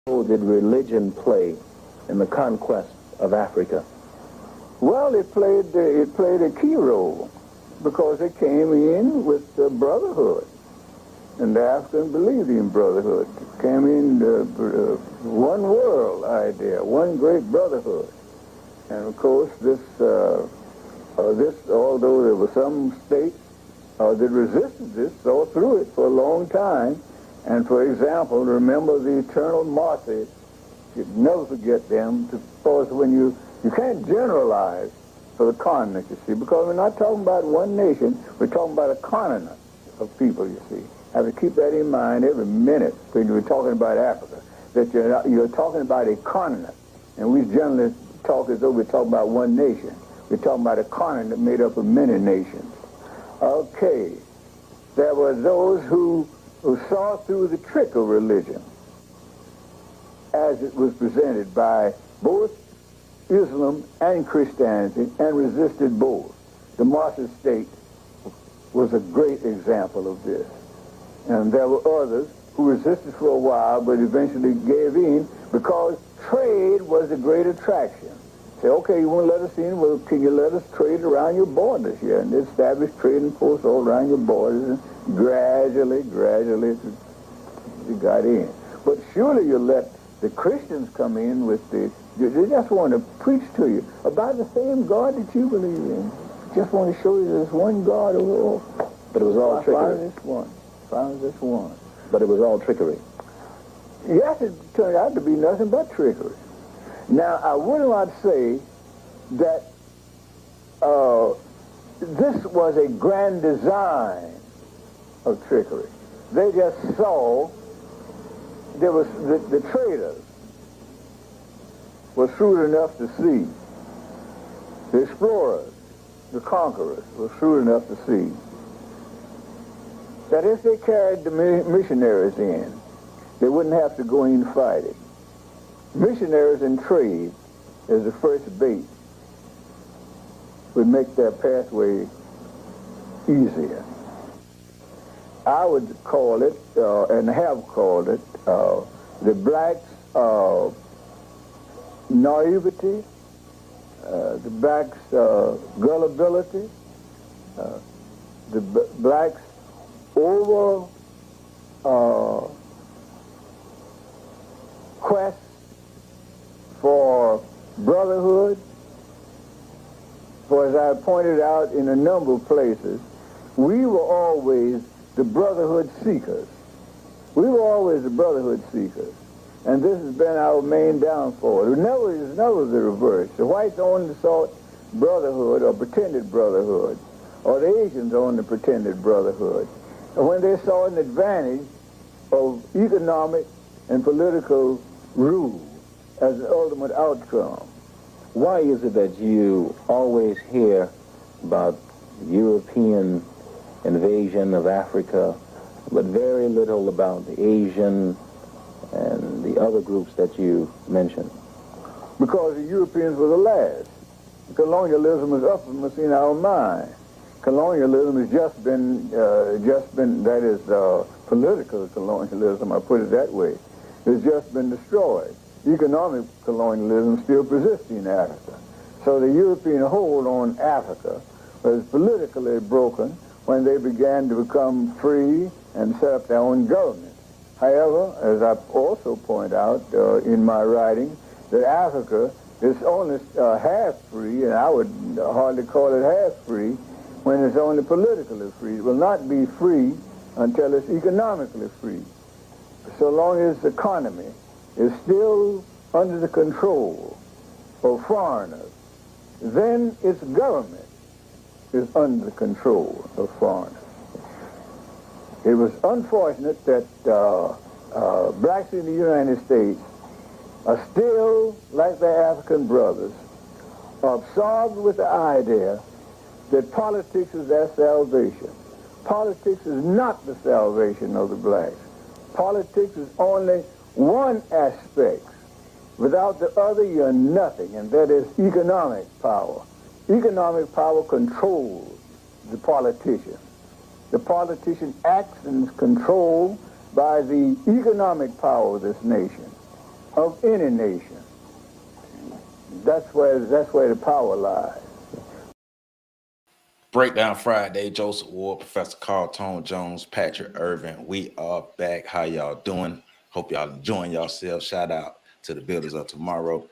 role did religion play in the conquest of Africa? Well, it played a key role because it came in with the brotherhood, and the African believed in brotherhood. It came in one world idea, one great brotherhood, and of course this although there were some states that resisted this, saw through it for a long time. And for example, remember the eternal Martha. You'd never forget them, because when you can't generalize for the continent, you see, because we're not talking about one nation, we're talking about a continent of people, you see. Have to keep that in mind every minute when you're talking about Africa, that you're talking about a continent. And we generally talk as though we're talking about one nation. We're talking about a continent made up of many nations. Okay, there were those who saw through the trick of religion as it was presented by both Islam and Christianity, and resisted both. The Martha state was a great example of this. And there were others who resisted for a while, but eventually gave in because trade was a great attraction. Say, okay, you won't let us in, well, can you let us trade around your borders here? And they established trading posts all around your borders, and gradually, you got in. But surely you let the Christians come in with the, they just want to preach to you about the same God that you believe in. Just want to show you there's one God over all. But it was all trickery. Found this one. But it was all trickery. Yes, it turned out to be nothing but trickery. Now, I would not say that this was a grand design of trickery. They just saw there was the traders were shrewd enough to see, the explorers, the conquerors were shrewd enough to see that if they carried the missionaries in, they wouldn't have to go in fighting. Missionaries in trade as the first bait would make their pathway easier. I would call it, and have called it, the blacks' naivety, the blacks' gullibility, the blacks' over quest for brotherhood. For as I pointed out in a number of places, we were always the brotherhood seekers. We were always the brotherhood seekers. And this has been our main downfall. It never was the reverse. The whites only sought brotherhood or pretended brotherhood, or the Asians only pretended brotherhood. And when they saw an advantage of economic and political rule as an ultimate outcome. Why is it that you always hear about European invasion of Africa, but very little about the Asian and the other groups that you mentioned? Because the Europeans were the last. Colonialism is uppermost in our mind. Colonialism has just been, that is, political colonialism, I put it that way, has just been destroyed. Economic colonialism still persists in Africa. So the European hold on Africa was politically broken when they began to become free and set up their own government. However, as I also point out in my writing, that Africa is only half free, and I would hardly call it half free, when it's only politically free. It will not be free until it's economically free. So long as the economy is still under the control of foreigners, then its government is under the control of foreigners. It was unfortunate that blacks in the United States are still, like their African brothers, absorbed with the idea that politics is their salvation. Politics is not the salvation of the blacks. Politics is only one aspect. Without the other, you're nothing, and that is economic power. Economic power controls the politician. The politician acts and is controlled by the economic power of this nation. of any nation. That's where the power lies. Breakdown Friday, Joseph Ward, Professor Carl Tone Jones, Patrick Irvin. We are back. How y'all doing? Hope y'all enjoying yourselves. Shout out to the builders of tomorrow.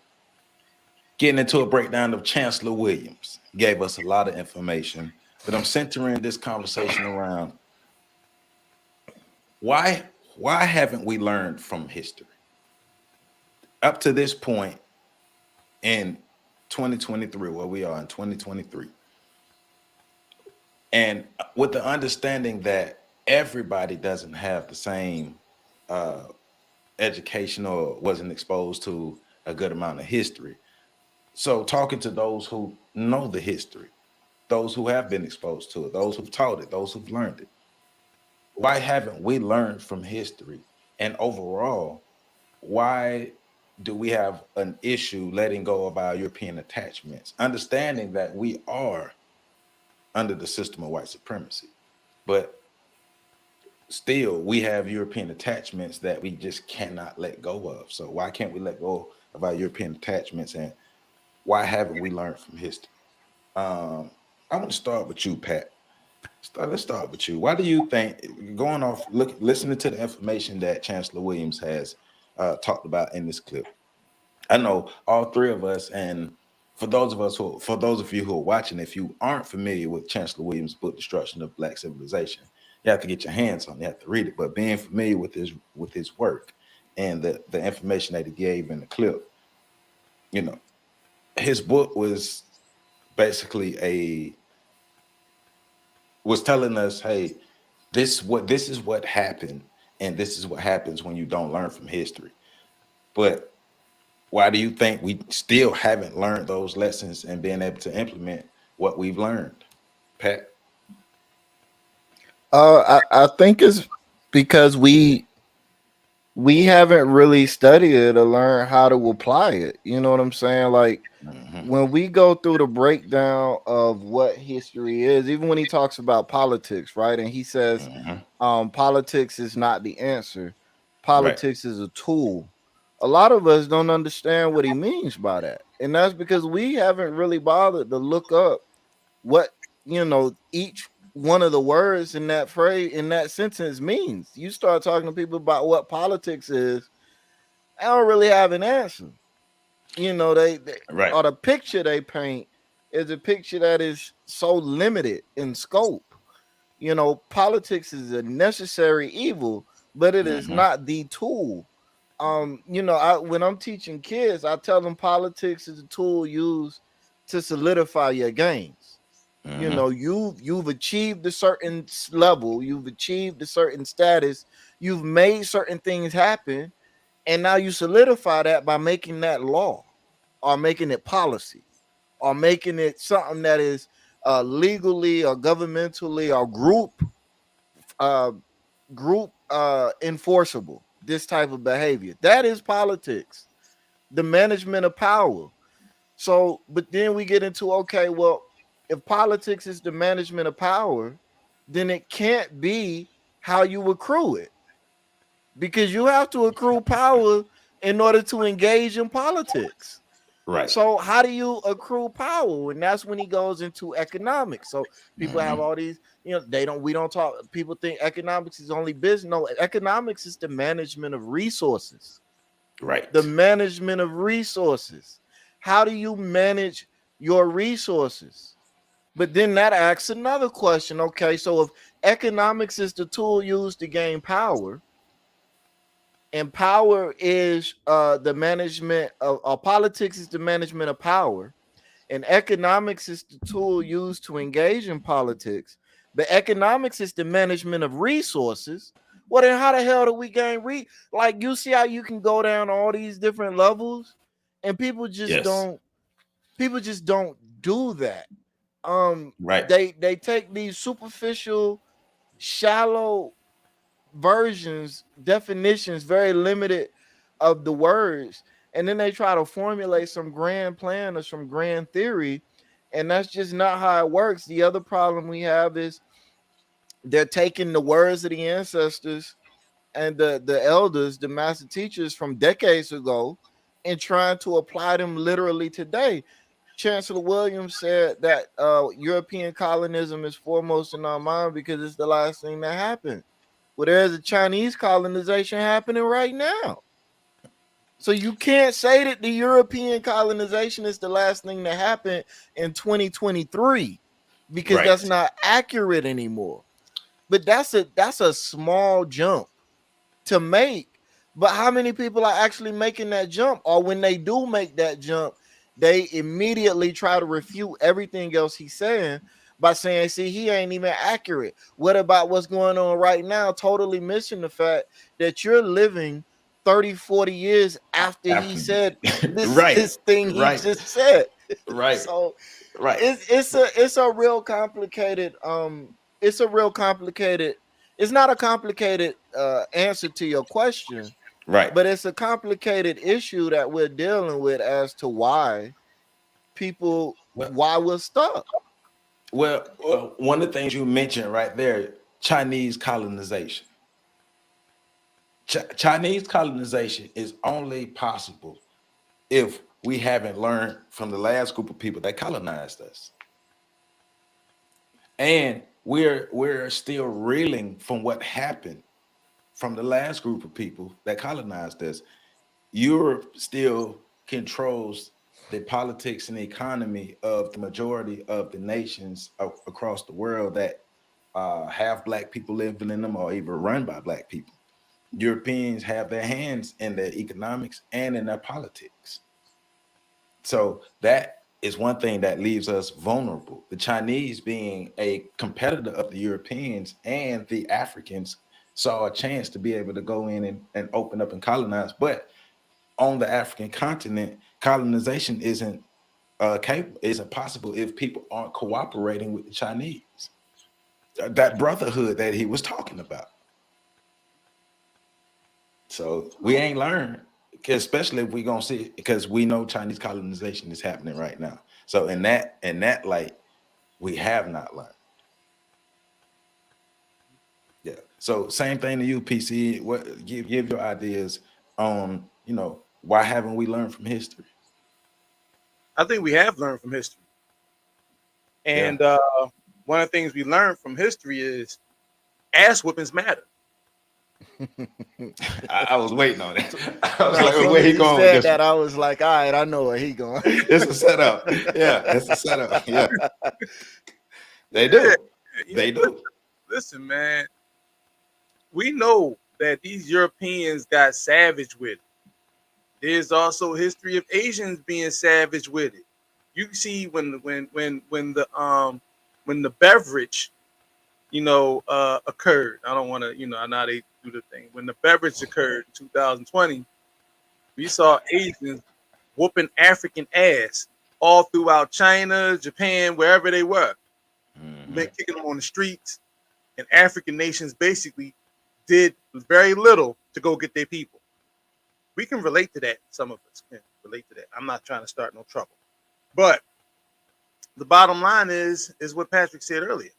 Getting into a breakdown of Chancellor Williams. Gave us a lot of information, but I'm centering this conversation around why haven't we learned from history? Up to this point in 2023, where we are in 2023, and with the understanding that everybody doesn't have the same education or wasn't exposed to a good amount of history. So talking to those who know the history, those who have been exposed to it, those who've taught it, those who've learned it, why haven't we learned from history? And overall, why do we have an issue letting go of our European attachments, understanding that we are under the system of white supremacy, but still we have European attachments that we just cannot let go of? So why can't we let go of our European attachments, and why haven't we learned from history? I want to start with you, Pat. Let's start with you. Why do you think, going off, listening to the information that Chancellor Williams has talked about in this clip, I know all three of us, and for those of you who are watching, if you aren't familiar with Chancellor Williams' book, Destruction of Black Civilization, you have to get your hands on it, you have to read it. But being familiar with his work and the information that he gave in the clip, you know, his book was basically was telling us, hey, this is what happened, and this is what happens when you don't learn from history. But why do you think we still haven't learned those lessons and been able to implement what we've learned, Pat? I think it's because we haven't really studied it or learned how to apply it. You know what I'm saying? Like when we go through the breakdown of what history is, even when he talks about politics, right? And he says politics is not the answer. Right. Politics is a tool. A lot of us don't understand what he means by that. And that's because we haven't really bothered to look up what, each one of the words in that phrase, in that sentence means. You start talking to people about what politics is, I don't really have an answer. They Right. or the picture they paint is a picture that is so limited in scope. Politics is a necessary evil, but it is not the tool. When I'm teaching kids, I tell them politics is a tool used to solidify your gains. You've achieved a certain level, you've achieved a certain status, you've made certain things happen, and now you solidify that by making that law or making it policy or making it something that is legally or governmentally or uh, group enforceable. This type of behavior, that is politics, the management of power. So, but then we get into, okay, well, if politics is the management of power, then it can't be how you accrue it, because you have to accrue power in order to engage in politics. Right. So how do you accrue power? And that's when he goes into economics. So people have all these, we don't talk, people think economics is only business. No, economics is the management of resources. Right. The management of resources. How do you manage your resources? But then that asks another question. Okay, so if economics is the tool used to gain power, and power is the management of, or politics is the management of power, and economics is the tool used to engage in politics, but economics is the management of resources. Well, then how the hell do we gain like, you see how you can go down all these different levels, and people just don't do that. Right. They take these superficial, shallow versions, definitions, very limited of the words, and then they try to formulate some grand plan or some grand theory, and that's just not how it works. The other problem we have is they're taking the words of the ancestors and the elders, the master teachers from decades ago, and trying to apply them literally today. Chancellor Williams said that European colonism is foremost in our mind because it's the last thing that happened. Well, there's a Chinese colonization happening right now. So you can't say that the European colonization is the last thing that happened in 2023 because that's not accurate anymore. But that's a small jump to make. But how many people are actually making that jump? Or when they do make that jump, they immediately try to refute everything else he's saying by saying, see, he ain't even accurate. What about what's going on right now? Totally missing the fact that you're living 30, 40 years after he said this thing he just said. So it's a real complicated it's not a complicated answer to your question, but it's a complicated issue that we're dealing with as to why why we're stuck. Well, one of the things you mentioned right there, Chinese colonization. Chinese colonization is only possible if we haven't learned from the last group of people that colonized us. And we're still reeling from what happened from the last group of people that colonized us. Europe still controls the politics and the economy of the majority of the nations across the world that have black people living in them or even run by black people. Europeans have their hands in their economics and in their politics. So that is one thing that leaves us vulnerable. The Chinese, being a competitor of the Europeans and the Africans, saw a chance to be able to go in and open up and colonize. But on the African continent, colonization isn't possible if people aren't cooperating with the Chinese. That brotherhood that he was talking about. So we ain't learned, especially if we gonna see it, because we know Chinese colonization is happening right now. So in that light, we have not learned. Yeah. So same thing to you, PC. What give your ideas on, why haven't we learned from history? I think we have learned from history. And one of the things we learned from history is ass whoopings matter. I was waiting on it. I was like, where he going with this that, I was like, all right, I know where he going. It's a setup. Yeah, it's a setup. Yeah. They do. They do. Listen, man. We know that these Europeans got savage with it. There's also a history of Asians being savage with it. You see when the beverage, occurred. I don't want to, now they do the thing. When the beverage occurred in 2020, we saw Asians whooping African ass all throughout China, Japan, wherever they were. Kicking them on the streets, and African nations basically did very little to go get their people. We can relate to that. Some of us can relate to that. I'm not trying to start no trouble. But the bottom line is what Patrick said earlier.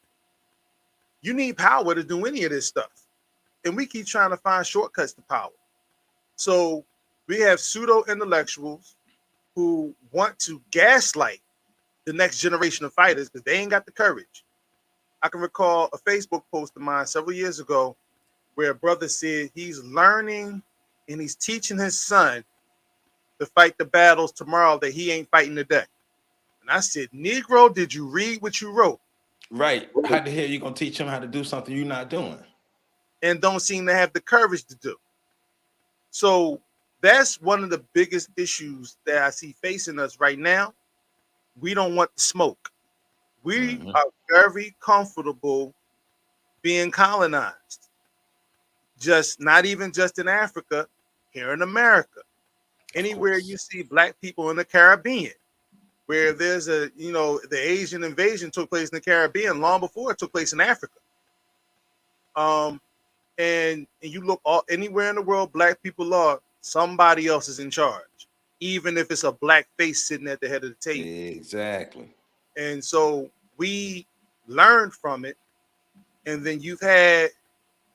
You need power to do any of this stuff. And we keep trying to find shortcuts to power. So we have pseudo-intellectuals who want to gaslight the next generation of fighters because they ain't got the courage. I can recall a Facebook post of mine several years ago where a brother said he's learning and he's teaching his son to fight the battles tomorrow that he ain't fighting today. And I said, Negro, did you read what you wrote? Right. How the hell you gonna teach him how to do something you're not doing? And don't seem to have the courage to do. So that's one of the biggest issues that I see facing us right now. We don't want the smoke. We are very comfortable being colonized. Not even just in Africa, here in America. Anywhere you see black people in the Caribbean, where there's the Asian invasion took place in the Caribbean long before it took place in Africa. And you look anywhere in the world, black people are, somebody else is in charge, even if it's a black face sitting at the head of the table. Exactly. And so we learned from it. And then you've had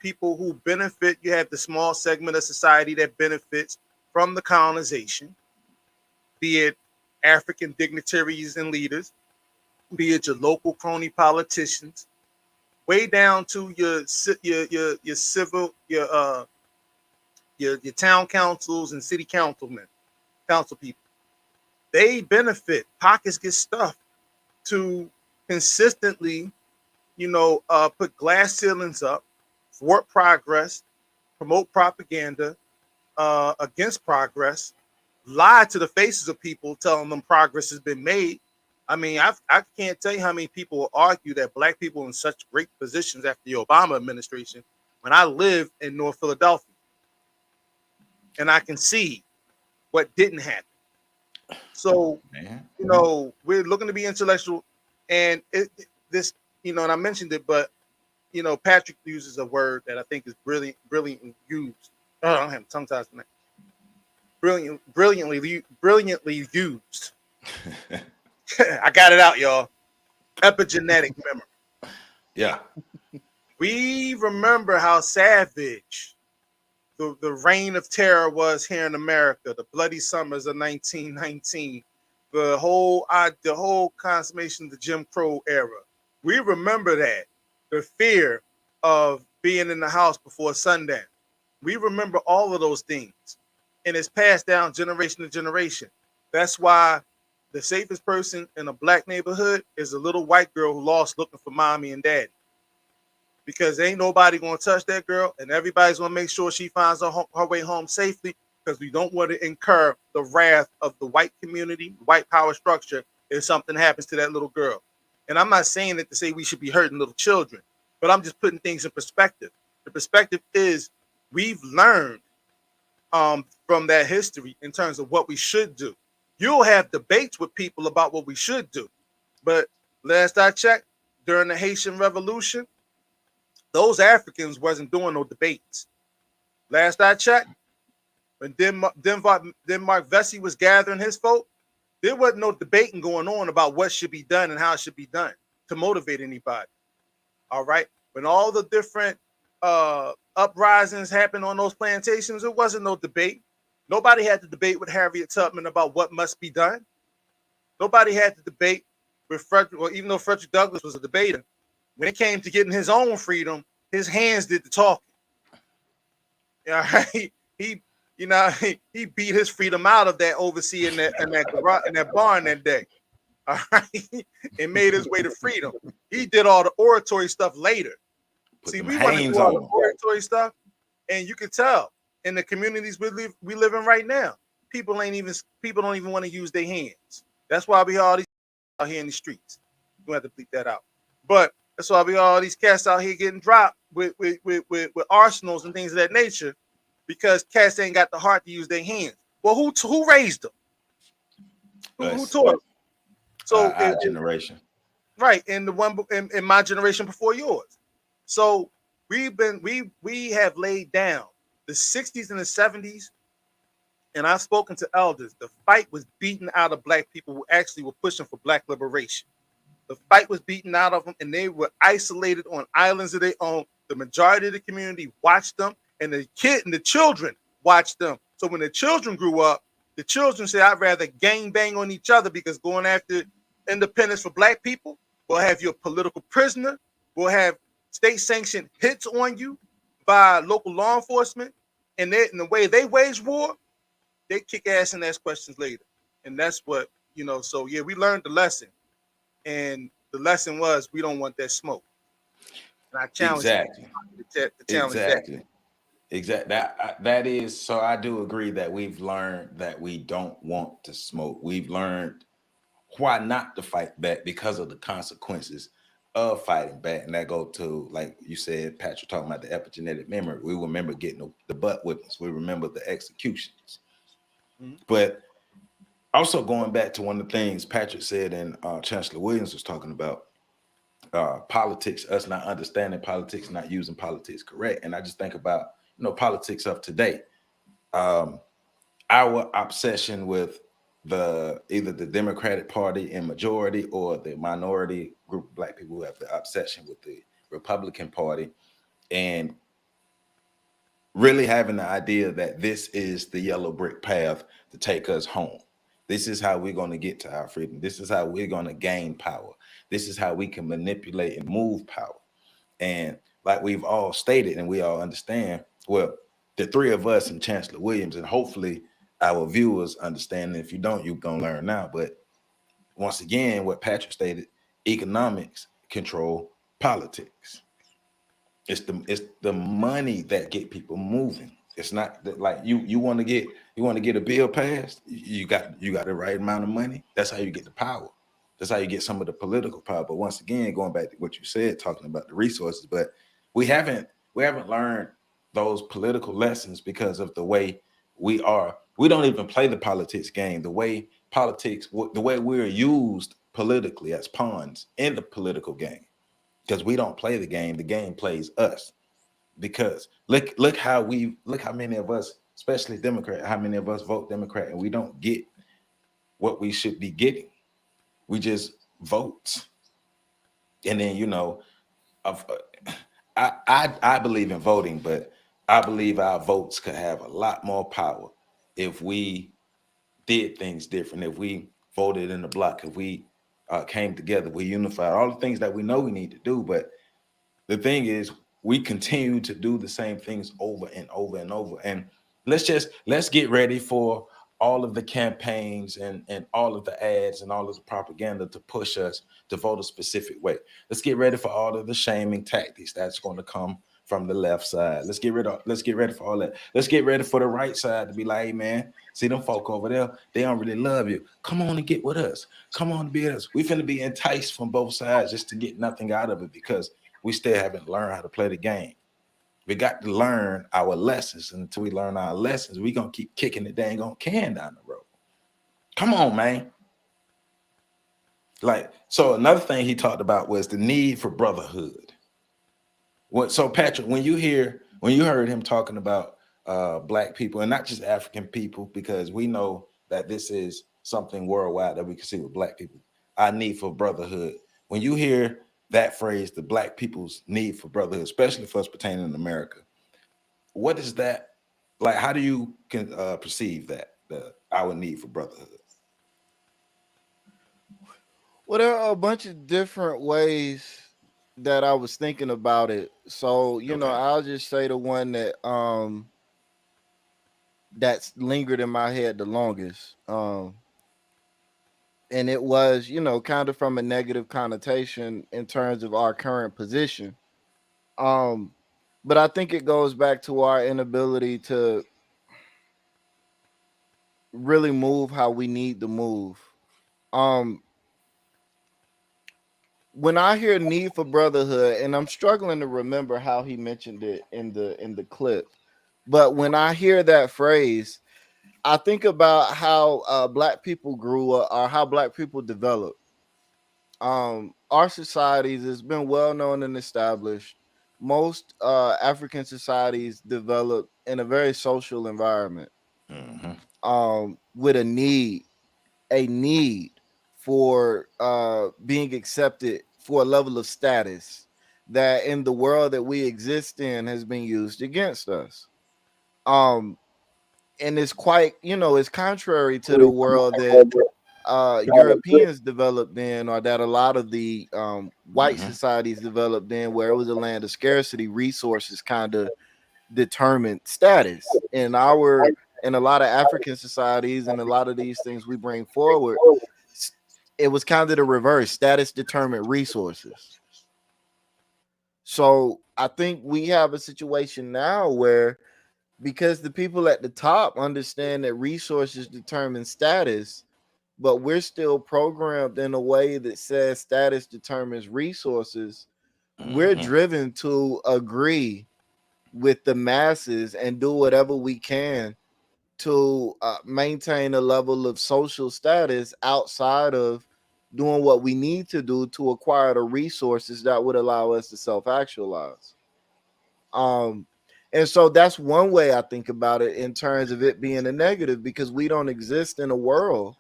people who benefit. You have the small segment of society that benefits from the colonization, be it African dignitaries and leaders, be it your local crony politicians, way down to your civil your town councils and city councilmen, council people. They benefit. Pockets get stuffed to consistently, put glass ceilings up, thwart progress, promote propaganda against progress, lie to the faces of people, telling them progress has been made. I mean, I can't tell you how many people will argue that black people in such great positions after the Obama administration, when I live in North Philadelphia, and I can see what didn't happen. So, we're looking to be intellectual, and this, and I mentioned it, but Patrick uses a word that I think is brilliantly used. Oh, I don't have tongue ties tonight. Brilliantly used. I got it out, y'all. Epigenetic memory. Yeah. We remember how savage the reign of terror was here in America, the bloody summers of 1919, the whole consummation of the Jim Crow era. We remember that, the fear of being in the house before sundown. We remember all of those things, and it's passed down generation to generation. That's why the safest person in a black neighborhood is a little white girl who lost looking for mommy and daddy. Because ain't nobody going to touch that girl, and everybody's going to make sure she finds her way home safely, because we don't want to incur the wrath of the white community, white power structure, if something happens to that little girl. And I'm not saying that to say we should be hurting little children, but I'm just putting things in perspective. The perspective is we've learned from that history in terms of what we should do. You'll have debates with people about what we should do. But last I checked, during the Haitian Revolution, those Africans wasn't doing no debates. Last I checked, when Denmark Vesey was gathering his folk, there wasn't no debating going on about what should be done and how it should be done to motivate anybody. All right? When all the different uprisings happened on those plantations, it wasn't no debate. Nobody had to debate with Harriet Tubman about what must be done. Nobody had to debate with Frederick, or even though Frederick Douglass was a debater, when it came to getting his own freedom, his hands did the talking. All right, he beat his freedom out of that overseer in that barn that day. All right, and made his way to freedom. He did all the oratory stuff later. See, we want to do all the oratory stuff, and you can tell in the communities we live in right now, people don't even want to use their hands. That's why we all these out here in the streets. You have to bleep that out, but that's why we all these cats out here getting dropped with arsenals and things of that nature, because cats ain't got the heart to use their hands. Well, who raised them? Who taught them? So our generation, right? And the one in my generation before yours. So we have laid down the 60s and the 70s, and I've spoken to elders. The fight was beaten out of black people who actually were pushing for black liberation. The fight was beaten out of them, and they were isolated on islands of their own. The majority of the community watched them, and the children watched them. So when the children grew up, the children said, "I'd rather gang bang on each other, because going after independence for black people, we'll have you a political prisoner. We'll have state-sanctioned hits on you by local law enforcement, and the way they wage war, they kick ass and ask questions later." And that's what So yeah, we learned the lesson. And the lesson was, we don't want that smoke. And I challenge you to challenge that. Exactly. That is, so I do agree that we've learned that we don't want to smoke. We've learned why not to fight back, because of the consequences of fighting back. And that go to, like you said, Patrick, talking about the epigenetic memory. We remember getting the butt whippings. We remember the executions. Mm-hmm. But also going back to one of the things Patrick said, and Chancellor Williams was talking about, politics, us not understanding politics, not using politics correct. And I just think about, politics of today. Our obsession with either the Democratic Party in majority, or the minority group of black people who have the obsession with the Republican Party. And really having the idea that this is the yellow brick path to take us home. This is how we're going to get to our freedom. This is how we're going to gain power. This is how we can manipulate and move power. And like we've all stated and we all understand, well, the three of us and Chancellor Williams, and hopefully our viewers understand. And if you don't, you're going to learn now. But once again, what Patrick stated, economics control politics. It's the money that get people moving. It's not that, like you want to get a bill passed. You got the right amount of money. That's how you get the power. That's how you get some of the political power. But once again, going back to what you said, talking about the resources, but we haven't learned those political lessons because of the way we are. We don't even play the politics game. The way we're used politically as pawns in the political game. Because we don't play the game plays us. Because look how many of us, especially Democrat, how many of us vote Democrat and we don't get what we should be getting. We just vote. And then, I believe in voting, but I believe our votes could have a lot more power if we did things different, if we voted in the block, if we came together, we unified, all the things that we know we need to do. But the thing is, we continue to do the same things over and over and over. And let's get ready for all of the campaigns and all of the ads and all of the propaganda to push us to vote a specific way. Let's get ready for all of the shaming tactics that's going to come from the left side. Let's get ready for all that. Let's get ready for the right side to be like, hey man, see them folk over there, they don't really love you. Come on and get with us. Come on and be with us. We finna be enticed from both sides just to get nothing out of it because we still haven't learned how to play the game. We got to learn our lessons. And until we learn our lessons, we're going to keep kicking the dang on can down the road. Come on, man. So another thing he talked about was the need for brotherhood. So Patrick, when you heard him talking about Black people, and not just African people, because we know that this is something worldwide that we can see with Black people, our need for brotherhood. When you hear that phrase, the Black people's need for brotherhood, especially for us pertaining in America, what is that like? How do you perceive that, our need for brotherhood? Well, there are a bunch of different ways that I was thinking about it. So, I'll just say the one that's lingered in my head the longest. And it was, kind of from a negative connotation in terms of our current position. But I think it goes back to our inability to really move how we need to move. When I hear need for brotherhood, and I'm struggling to remember how he mentioned it in the clip, but when I hear that phrase, I think about how Black people grew up or how Black people developed. Our societies has been well known and established. Most African societies develop in a very social environment, with a need for being accepted for a level of status that in the world that we exist in has been used against us. And it's quite, it's contrary to the world that Europeans developed in, or that a lot of the white societies developed in, where it was a land of scarcity. Resources kind of determined status. In a lot of African societies and a lot of these things we bring forward, it was kind of the reverse. Status determined resources. So I think we have a situation now where, because the people at the top understand that resources determine status, but we're still programmed in a way that says status determines resources, we're driven to agree with the masses and do whatever we can to maintain a level of social status outside of doing what we need to do to acquire the resources that would allow us to self-actualize. And so that's one way I think about it in terms of it being a negative, because we don't exist in a world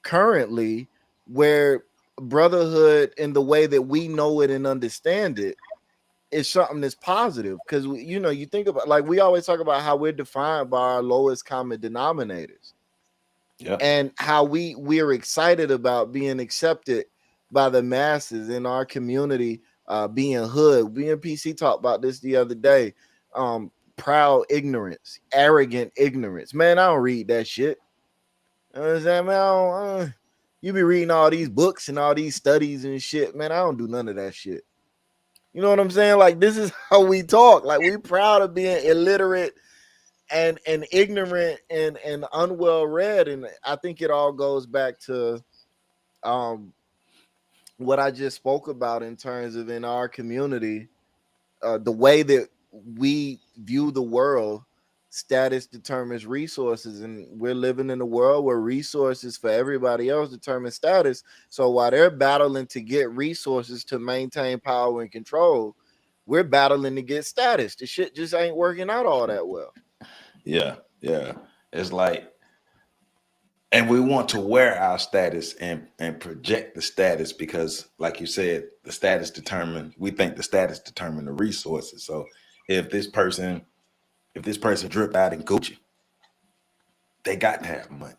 currently where brotherhood in the way that we know it and understand it is something that's positive, because you know, you think about, like, we always talk about how we're defined by our lowest common denominators. Yeah. And how we're excited about being accepted by the masses in our community, being hood. Me and PC talked about this the other day. Proud ignorance, arrogant ignorance. Man, I don't read that shit. You know what I'm saying, man? You be reading all these books and all these studies and shit, man. I don't do none of that shit. You know what I'm saying? Like, this is how we talk. Like, we proud of being illiterate and ignorant and unwell read. And I think it all goes back to what I just spoke about in terms of, in our community, the way that we view the world. Status determines resources, and we're living in a world where resources for everybody else determine status. So while they're battling to get resources to maintain power and control, we're battling to get status. The shit just ain't working out all that well. Yeah, yeah. It's like, and we want to wear our status and project the status, because, like you said, the status we think the status determine the resources. So if this person dripped out in Gucci, they got to have money.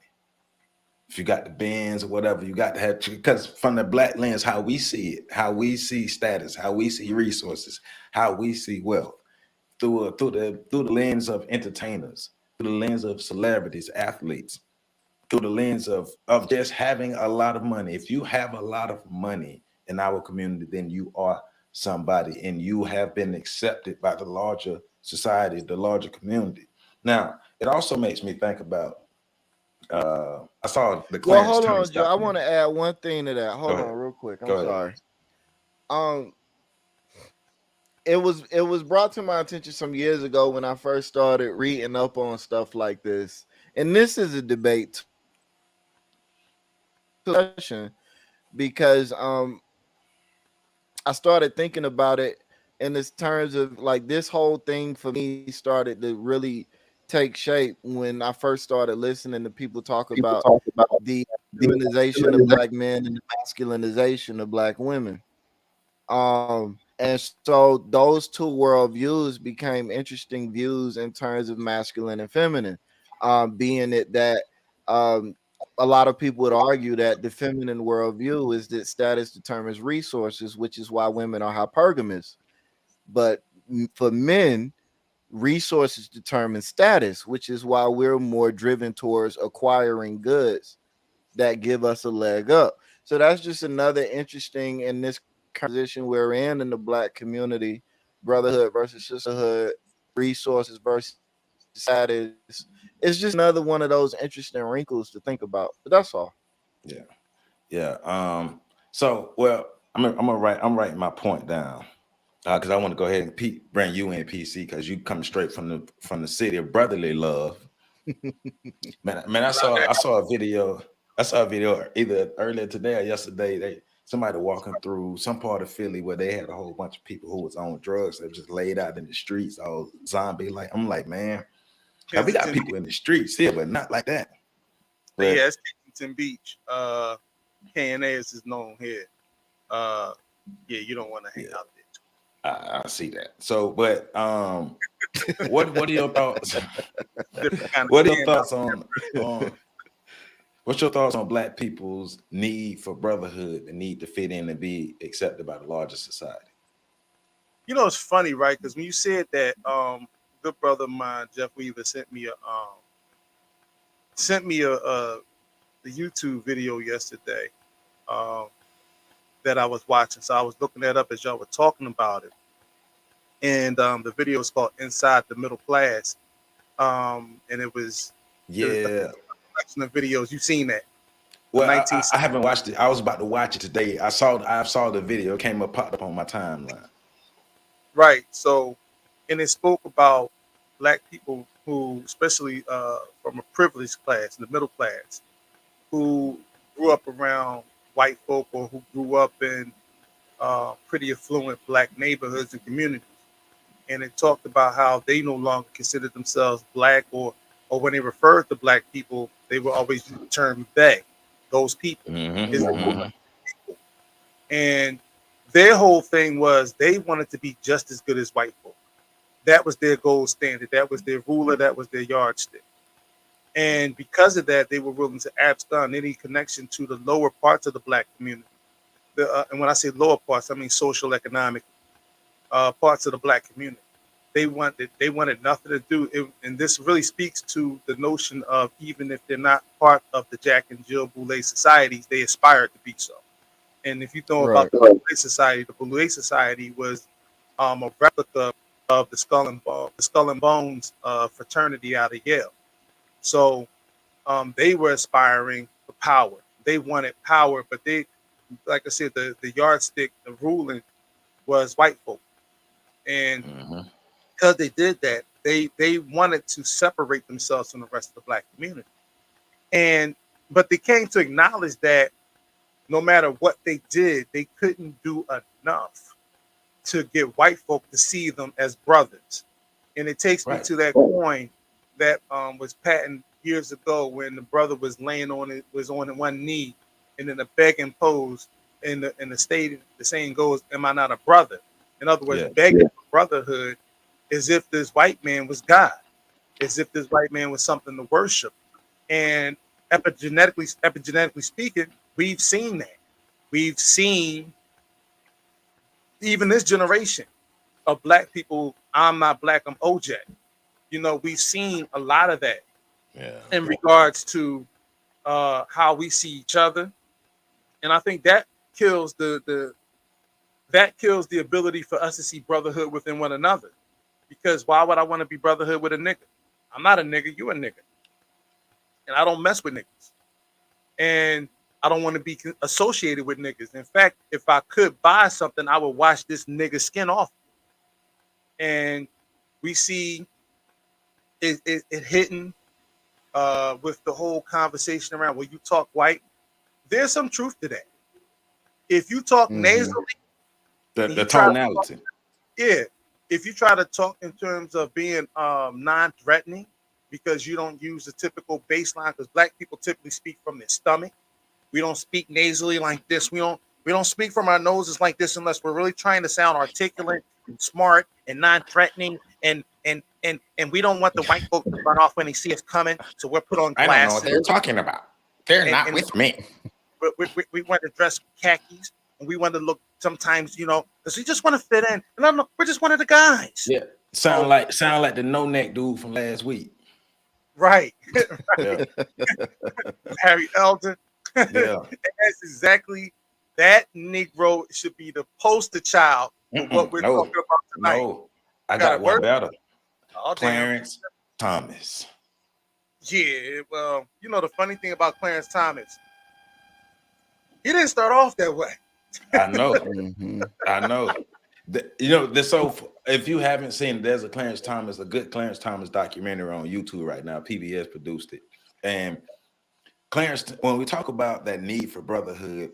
If you got the Benz or whatever, you got to have, because from the black lens, how we see it, how we see status, how we see resources, how we see wealth, through the lens of entertainers, through the lens of celebrities, athletes, through the lens of just having a lot of money. If you have a lot of money in our community, then you are somebody, and you have been accepted by the larger society, the larger community. Now, it also makes me think about, I saw the Well, Clarence hold Thomas on, Joe. I want documentary. to add one thing to that. Hold Go on, ahead. real quick. I'm Go ahead. sorry. It was brought to my attention some years ago when I first started reading up on stuff like this, and this is a debate because I started thinking about it in this terms of, like, this whole thing for me started to really take shape when I first started listening to people talk about the humanization of black men and the masculinization of black women. And so those two worldviews became interesting views in terms of masculine and feminine, being it that a lot of people would argue that the feminine worldview is that status determines resources, which is why women are hypergamous. But for men, resources determine status, which is why we're more driven towards acquiring goods that give us a leg up. So that's just another interesting, in this position we're in the black community, brotherhood versus sisterhood, resources versus status. It's just another one of those interesting wrinkles to think about. But that's all. Yeah, yeah. So, well, I'm writing my point down, because I want to go ahead and bring you in, PC, because you coming straight from the city of brotherly love. Man, I saw a video. I saw a video either earlier today or yesterday. Somebody walking through some part of Philly where they had a whole bunch of people who was on drugs that just laid out in the streets, all zombie like. I'm like, man, now we got people in the streets here, but not like that. But yeah, it's Kensington Beach. KNAS is known here. Yeah, you don't want to hang out there. I see that. So, but what are your thoughts? What are your thoughts on what's your thoughts on black people's need for brotherhood, the need to fit in and be accepted by the larger society? You know, it's funny, right? Because when you said that, good brother of mine, Jeff Weaver, sent me the YouTube video yesterday that I was watching. So I was looking that up as y'all were talking about it. And the video is called Inside the Middle Class. And it was the collection of videos. You've seen that? Well, I haven't watched it. I was about to watch it today. I saw the video. It popped up on my timeline. Right. So, and it spoke about black people who, especially from a privileged class, the middle class, who grew up around white folk or who grew up in pretty affluent black neighborhoods and communities. And it talked about how they no longer considered themselves black, or when they referred to black people, they were always use the term they, those people. Mm-hmm. And their whole thing was they wanted to be just as good as white folk. That was their gold standard. That was their ruler. That was their yardstick. And because of that, they were willing to abscond any connection to the lower parts of the black community. And when I say lower parts, I mean social, economic parts of the black community. They wanted nothing to do. And this really speaks to the notion of even if they're not part of the Jack and Jill Boulay societies, they aspired to be so. And if you know about the Boulay Society, the Boulay Society was a replica of the Skull and Bones fraternity out of Yale. So they were aspiring for power. They wanted power, but they, like I said, the yardstick, the ruling was white folk. And because they did that, they wanted to separate themselves from the rest of the black community. But they came to acknowledge that no matter what they did, they couldn't do enough to get white folk to see them as brothers. And it takes me to that coin that was patented years ago when the brother was laying on it, was on one knee, and in a begging pose, in the state, the saying goes, "Am I not a brother?" In other words, begging for brotherhood, as if this white man was God, as if this white man was something to worship. And epigenetically speaking, we've seen that. We've seen even this generation of black people. I'm not black, I'm OJ. You know, we've seen a lot of that in regards to how we see each other, and I think that kills the ability for us to see brotherhood within one another. Because why would I want to be brotherhood with a nigga? I'm not a nigga, you a nigga, and I don't mess with niggas, and I don't want to be associated with niggas. In fact, if I could buy something, I would wash this nigga skin off. And we see it hitting with the whole conversation around when you talk white. There's some truth to that. If you talk nasally, the tonality. If you try to talk in terms of being non-threatening, because you don't use the typical baseline, because black people typically speak from their stomach. We don't speak nasally like this. We don't speak from our noses like this unless we're really trying to sound articulate and smart and non-threatening. And we don't want the white folks to run off when they see us coming. So we're put on glasses. I don't know what they're talking about. They're not with me. We want to dress khakis, and we want to look sometimes, because we just want to fit in. And we're just one of the guys. Yeah, sound like the no neck dude from last week. Right. Harry Elder. Yeah, and that's exactly that. Negro should be the poster child for what we're talking about tonight. No, I got one better. Clarence Thomas. Yeah, well, the funny thing about Clarence Thomas, he didn't start off that way. I know. I know. So if you haven't seen it, there's a good Clarence Thomas documentary on YouTube right now. PBS produced it. And Clarence, when we talk about that need for brotherhood,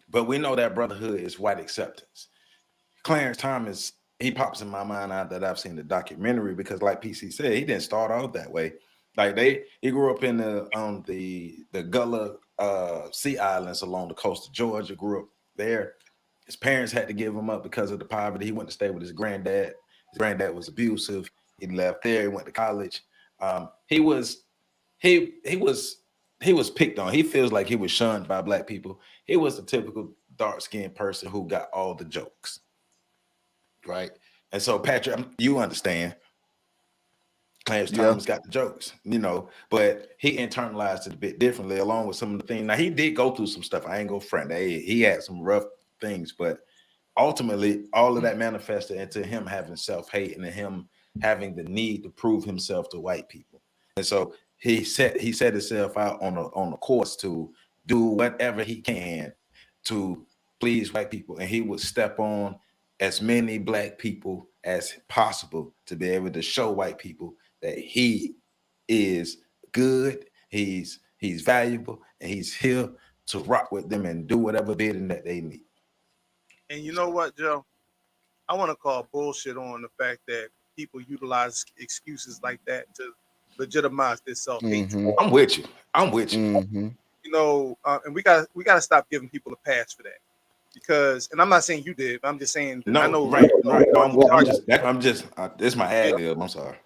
but we know that brotherhood is white acceptance. Clarence Thomas, he pops in my mind now that I've seen the documentary, because like PC said, he didn't start off that way. Like he grew up in the Gullah Sea Islands along the coast of Georgia, grew up there. His parents had to give him up because of the poverty. He went to stay with his granddad. His granddad was abusive. He left there. He went to college. He was picked on. He feels like he was shunned by black people. He was the typical dark-skinned person who got all the jokes, right? And so, Patrick, you understand. Clarence Thomas got the jokes, but he internalized it a bit differently, along with some of the things. Now, he did go through some stuff. I ain't gonna front. He had some rough things, but ultimately, all of that manifested into him having self-hate and him having the need to prove himself to white people. And so he set himself out on a course to do whatever he can to please white people, and he would step on as many black people as possible to be able to show white people that he is good, he's valuable, and he's here to rock with them and do whatever bidding that they need. And you know what, Joe? I want to call bullshit on the fact that people utilize excuses like that to legitimize their self-hatred. I'm with you. And we got to stop giving people a pass for that. because, and I'm not saying you did, I'm just saying No, I know right. This is my ad lib. I'm sorry.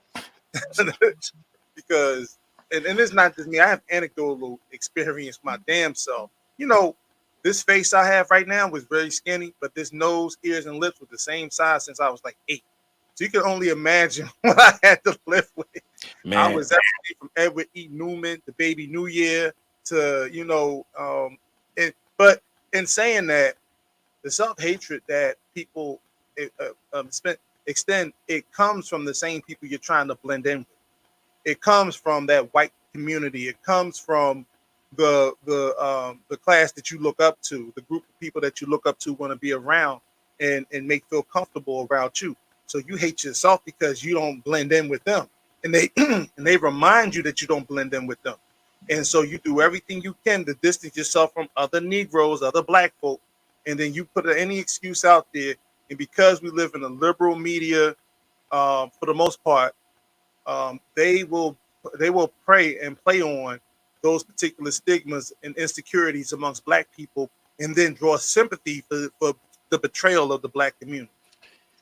because and it's not just me. I have anecdotal experience my damn self. You know, this face I have right now was very skinny, but this nose, ears, and lips were the same size since I was like 8. So you can only imagine what I had to live with. Man, I was everything from Edward E. Newman to Baby New Year to, you know, but in saying that, the self-hatred that people extend, it comes from the same people you're trying to blend in with. It comes from that white community. It comes from the class that you look up to, the group of people that you look up to, want to be around and make feel comfortable about you. So you hate yourself because you don't blend in with them, and they and they remind you that you don't blend in with them, and so you do everything you can to distance yourself from other Negroes, other Black folk, and then you put any excuse out there. And because we live in a liberal media, for the most part, they will prey and play on those particular stigmas and insecurities amongst Black people, and then draw sympathy for the betrayal of the Black community.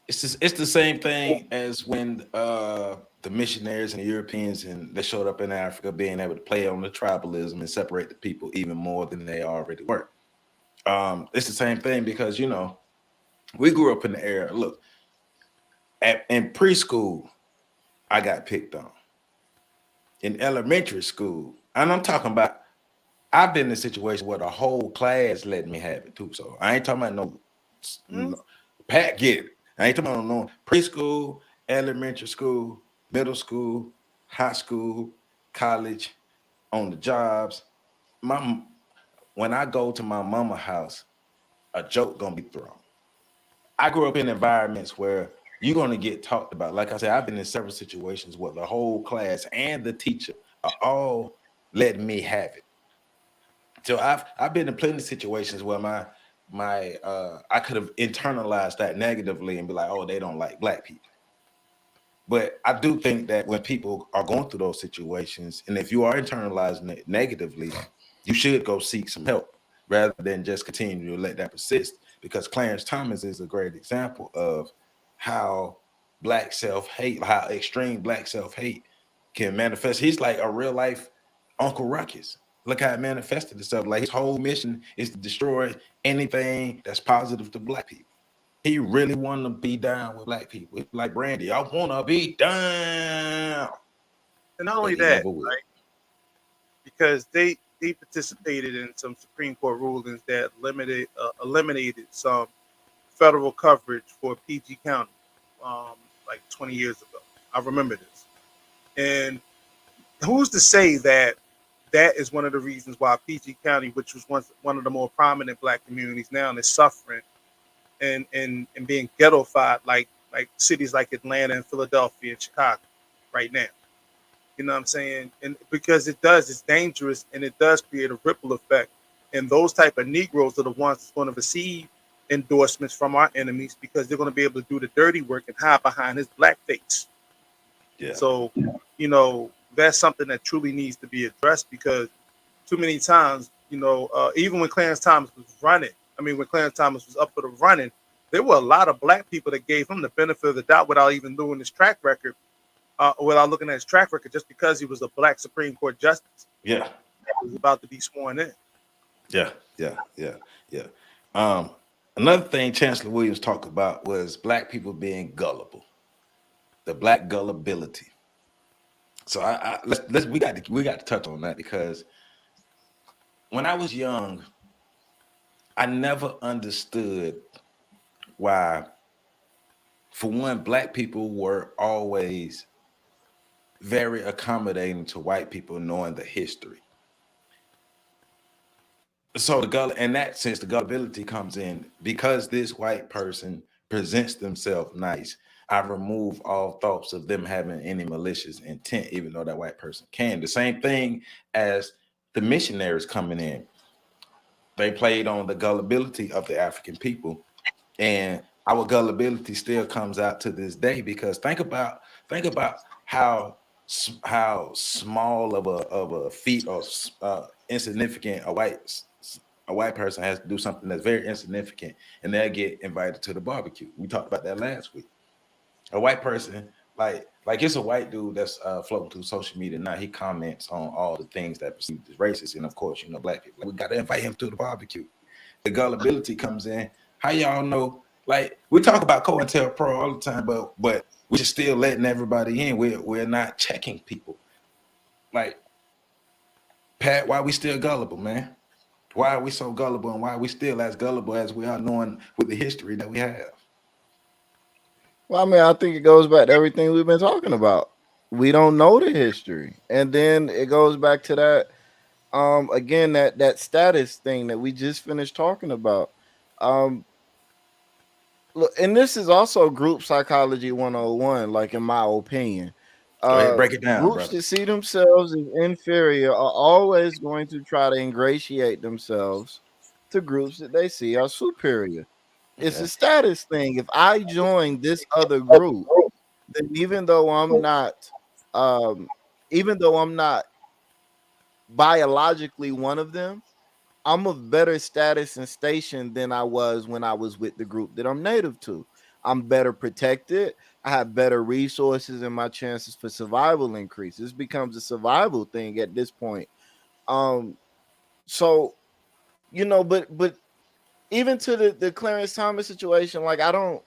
It's the same thing as when the missionaries and the Europeans and they showed up in Africa, being able to play on the tribalism and separate the people even more than they already were. It's the same thing because, you know, we grew up in the era. Look, in preschool, I got picked on. In elementary school, and I'm talking about, I've been in a situation where the whole class let me have it too. So I ain't talking about no Pat get it. I ain't talking about no preschool, elementary school, middle school, high school, college, on the jobs. When I go to my mama house, a joke gonna be thrown. I grew up in environments where you're gonna get talked about. Like I said, I've been in several situations where the whole class and the teacher are all letting me have it. So I've been in plenty of situations where my I could have internalized that negatively and be like, oh, they don't like Black people. But I do think that when people are going through those situations, and if you are internalizing it negatively, you should go seek some help rather than just continue to let that persist. Because Clarence Thomas is a great example of how Black self-hate, how extreme Black self-hate can manifest. He's like a real life Uncle Ruckus. Look how it manifested itself. Like his whole mission is to destroy anything that's positive to Black people. He really wanted to be down with Black people. He's like Brandy, I want to be down. And not only that, right? Because they participated in some Supreme Court rulings that eliminated some federal coverage for PG County, like 20 years ago. I remember this. And who's to say that that is one of the reasons why PG County, which was once one of the more prominent Black communities, now is suffering and being ghettofied like cities like Atlanta and Philadelphia and Chicago right now. You know what I'm saying? And because it's dangerous, and it does create a ripple effect. And those type of Negroes are the ones that's going to receive endorsements from our enemies, because they're going to be able to do the dirty work and hide behind his Black face. Yeah. So, you know, that's something that truly needs to be addressed, because too many times, you know, even when Clarence Thomas was running, when Clarence Thomas was up for the running, there were a lot of Black people that gave him the benefit of the doubt without even doing his track record. Without looking at his track record, just because he was a Black Supreme Court justice. Yeah. He was about to be sworn in. Yeah. Another thing Chancellor Williams talked about was Black people being gullible, the Black gullibility. So we got to touch on that, because when I was young, I never understood why, for one, Black people were always very accommodating to white people, knowing the history. So in that sense, the gullibility comes in, because this white person presents themselves nice. I remove all thoughts of them having any malicious intent, even though that white person can. The same thing as the missionaries coming in. They played on the gullibility of the African people, and our gullibility still comes out to this day. Because think about how small of a feat or insignificant a A white person has to do something that's very insignificant, and they'll get invited to the barbecue. We talked about that last week. A white person, like it's a white dude that's floating through social media now. He comments on all the things that perceived as racist, and of course, black people. We got to invite him to the barbecue. The gullibility comes in. How y'all know? Like we talk about COINTELPRO all the time, but we're just still letting everybody in. We're not checking people. Like Pat, why we still gullible, man? Why are we so gullible, and why are we still as gullible as we are, knowing with the history that we have? Well, I mean, I think it goes back to everything we've been talking about. We don't know the history, and then it goes back to that again, that status thing that we just finished talking about. Um, look, and this is also group psychology 101, like in my opinion. Go ahead, break it down, Groups brother. that see themselves as inferior are always going to try to ingratiate themselves to groups that they see are superior. It's a status thing. If I join this other group, then even though I'm not biologically one of them, I'm of better status and station than I was when I was with the group that I'm native to. I'm better protected. I have better resources, and my chances for survival increase. This becomes a survival thing at this point. So but even to the Clarence Thomas situation, like I don't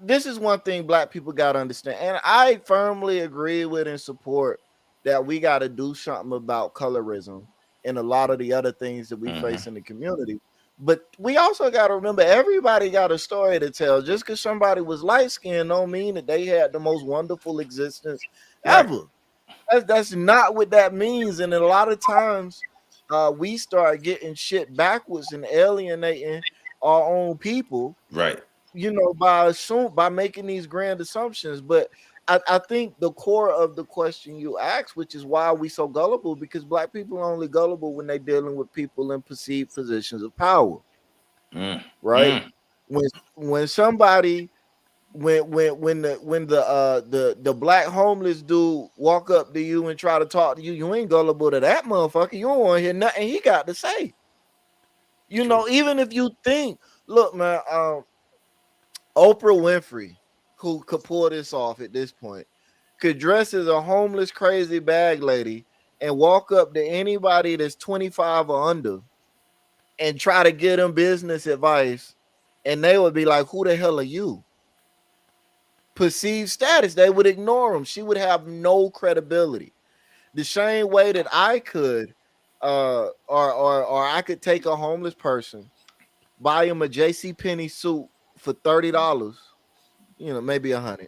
this is one thing black people got to understand, and I firmly agree with and support that we got to do something about colorism and a lot of the other things that we face in the community. But we also got to remember, everybody got a story to tell. Just because somebody was light skinned don't mean that they had the most wonderful existence ever. That's not what that means. And a lot of times we start getting shit backwards and alienating our own people, Right. by making these grand assumptions. But I think the core of the question you asked, which is why are we so gullible, because black people are only gullible when they're dealing with people in perceived positions of power. Right? When somebody when the black homeless dude walk up to you and try to talk to you, you ain't gullible to that motherfucker. You don't want to hear nothing he got to say. Even if you think, look, man, Oprah Winfrey, who could pull this off at this point, could dress as a homeless, crazy bag lady and walk up to anybody that's 25 or under and try to give them business advice, and they would be like, who the hell are you? Perceived status, they would ignore them. She would have no credibility. The same way that I could, or I could take a homeless person, buy him a JC Penney suit for $30, maybe $100.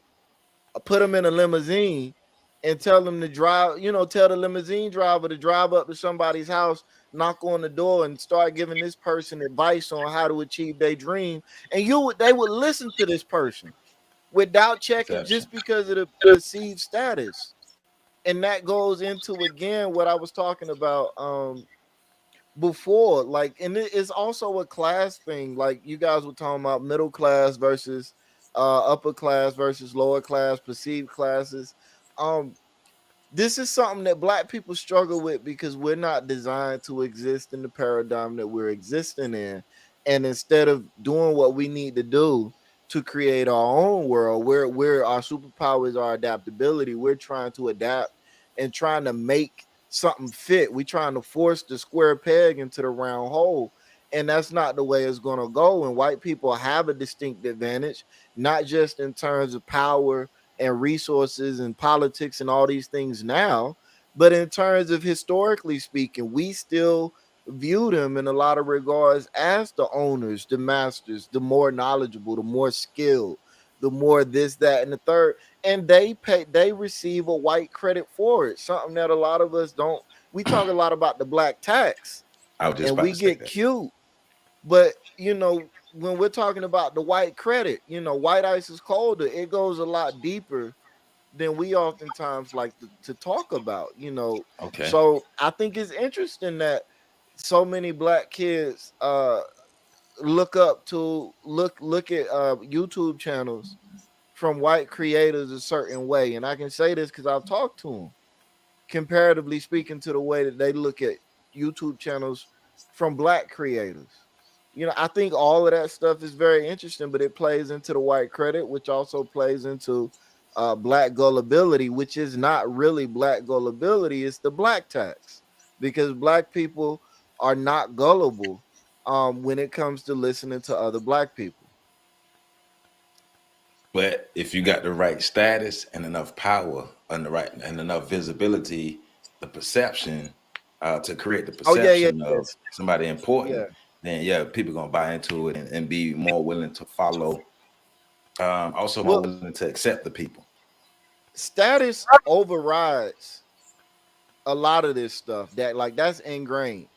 Put him in a limousine and tell them to drive, tell the limousine driver to drive up to somebody's house, knock on the door, and start giving this person advice on how to achieve their dream. And they would listen to this person without checking, just because of the perceived status. And that goes into, again, what I was talking about before. Like, and it is also a class thing. Like, you guys were talking about middle class versus upper class versus lower class, perceived classes. This is something that black people struggle with because we're not designed to exist in the paradigm that we're existing in. And instead of doing what we need to do to create our own world, where our superpowers are adaptability, we're trying to adapt and trying to make something fit. We're trying to force the square peg into the round hole. And that's not the way it's going to go. And white people have a distinct advantage, not just in terms of power and resources and politics and all these things now, but in terms of historically speaking, we still view them in a lot of regards as the owners, the masters, the more knowledgeable, the more skilled, the more this, that, and the third. And they receive a white credit for it, something that a lot of us don't. We talk a lot about the black tax, I was just and about we to say get that. cute, but when we're talking about the white credit, white ice is colder. It goes a lot deeper than we oftentimes like to talk about. Okay. So I think it's interesting that so many black kids look at YouTube channels from white creators a certain way. And I can say this because I've talked to them, comparatively speaking, to the way that they look at YouTube channels from black creators. I think all of that stuff is very interesting, but it plays into the white credit, which also plays into black gullibility, which is not really black gullibility, it's the black tax, because black people are not gullible when it comes to listening to other black people. But if you got the right status and enough power and enough visibility, the perception to create the Oh yeah, yeah, perception of yes, somebody yeah. important, then yeah, people gonna buy into it and be more willing to follow. Also more Well, willing to accept the people. status overrides a lot of this stuff. That's ingrained.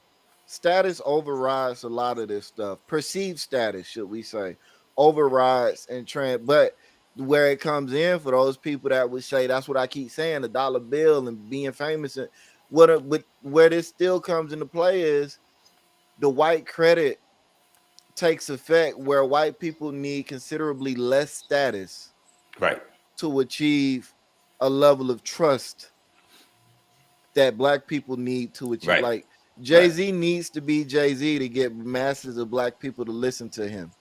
Status overrides a lot of this stuff. Perceived status, should we say, overrides and trend. But where it comes in for those people that would say, that's what I keep saying, the dollar bill and being famous, and where this still comes into play is the white credit takes effect where white people need considerably less status Right. to achieve a level of trust that black people need to achieve. Right. Like Right. Jay-Z needs to be Jay-Z to get masses of black people to listen to him.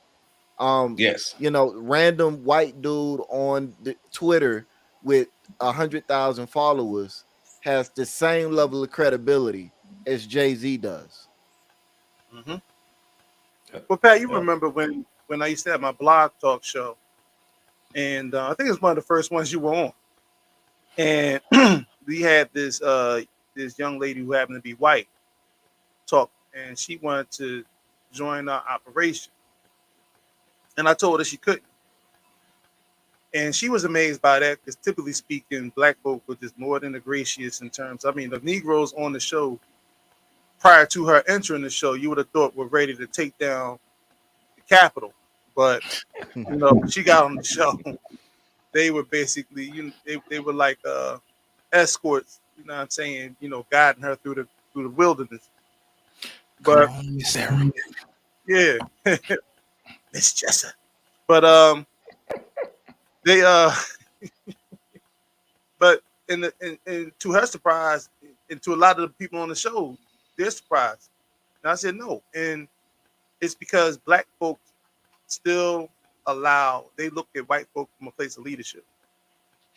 Yes. Random white dude on Twitter with 100,000 followers has the same level of credibility as Jay-Z does. Mm-hmm. Well, Pat, you Yeah. remember when I used to have my blog talk show, and I think it was one of the first ones you were on, and we had this young lady who happened to be white talk, and she wanted to join our operation, and I told her she couldn't, and she was amazed by that because typically speaking, black folk were just more than ingratiates in terms. I mean, the Negroes on the show prior to her entering the show, you would have thought were ready to take down the Capitol, but when she got on the show, they were basically they were like escorts, you know what I'm saying, guiding her through the wilderness. Come But on, Miss Sarah. yeah, Miss Jessa. But they but in to her surprise, and to a lot of the people on the show, they're surprised. And I said no, and it's because black folks still they look at white folk from a place of leadership,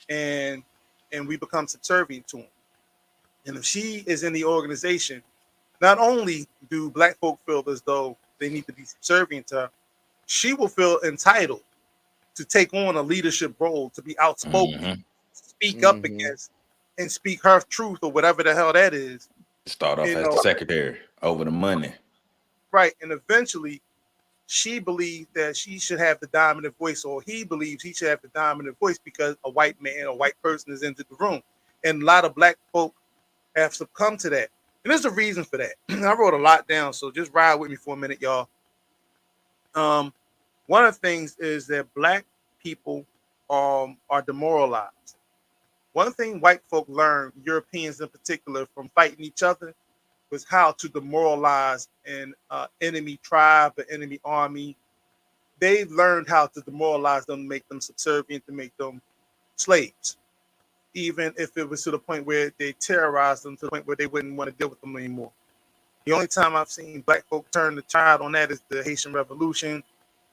and we become subservient to them. And if she is in the organization, not only do black folk feel as though they need to be subservient to her, she will feel entitled to take on a leadership role, to be outspoken, speak up against, and speak her truth or whatever the hell that is. Start off as the secretary over the money. Right. And eventually she believes that she should have the dominant voice, or he believes he should have the dominant voice because a white man, a white person has entered the room. And a lot of black folk have succumbed to that. And there's a reason for that. I wrote a lot down, so just ride with me for a minute, y'all. One of the things is that black people are demoralized. One thing white folk learned, Europeans in particular, from fighting each other was how to demoralize an enemy tribe, an enemy army. They learned how to demoralize them, make them subservient, to make them slaves, even if it was to the point where they terrorized them to the point where they wouldn't want to deal with them anymore. The only time I've seen black folk turn the tide on that is the Haitian Revolution,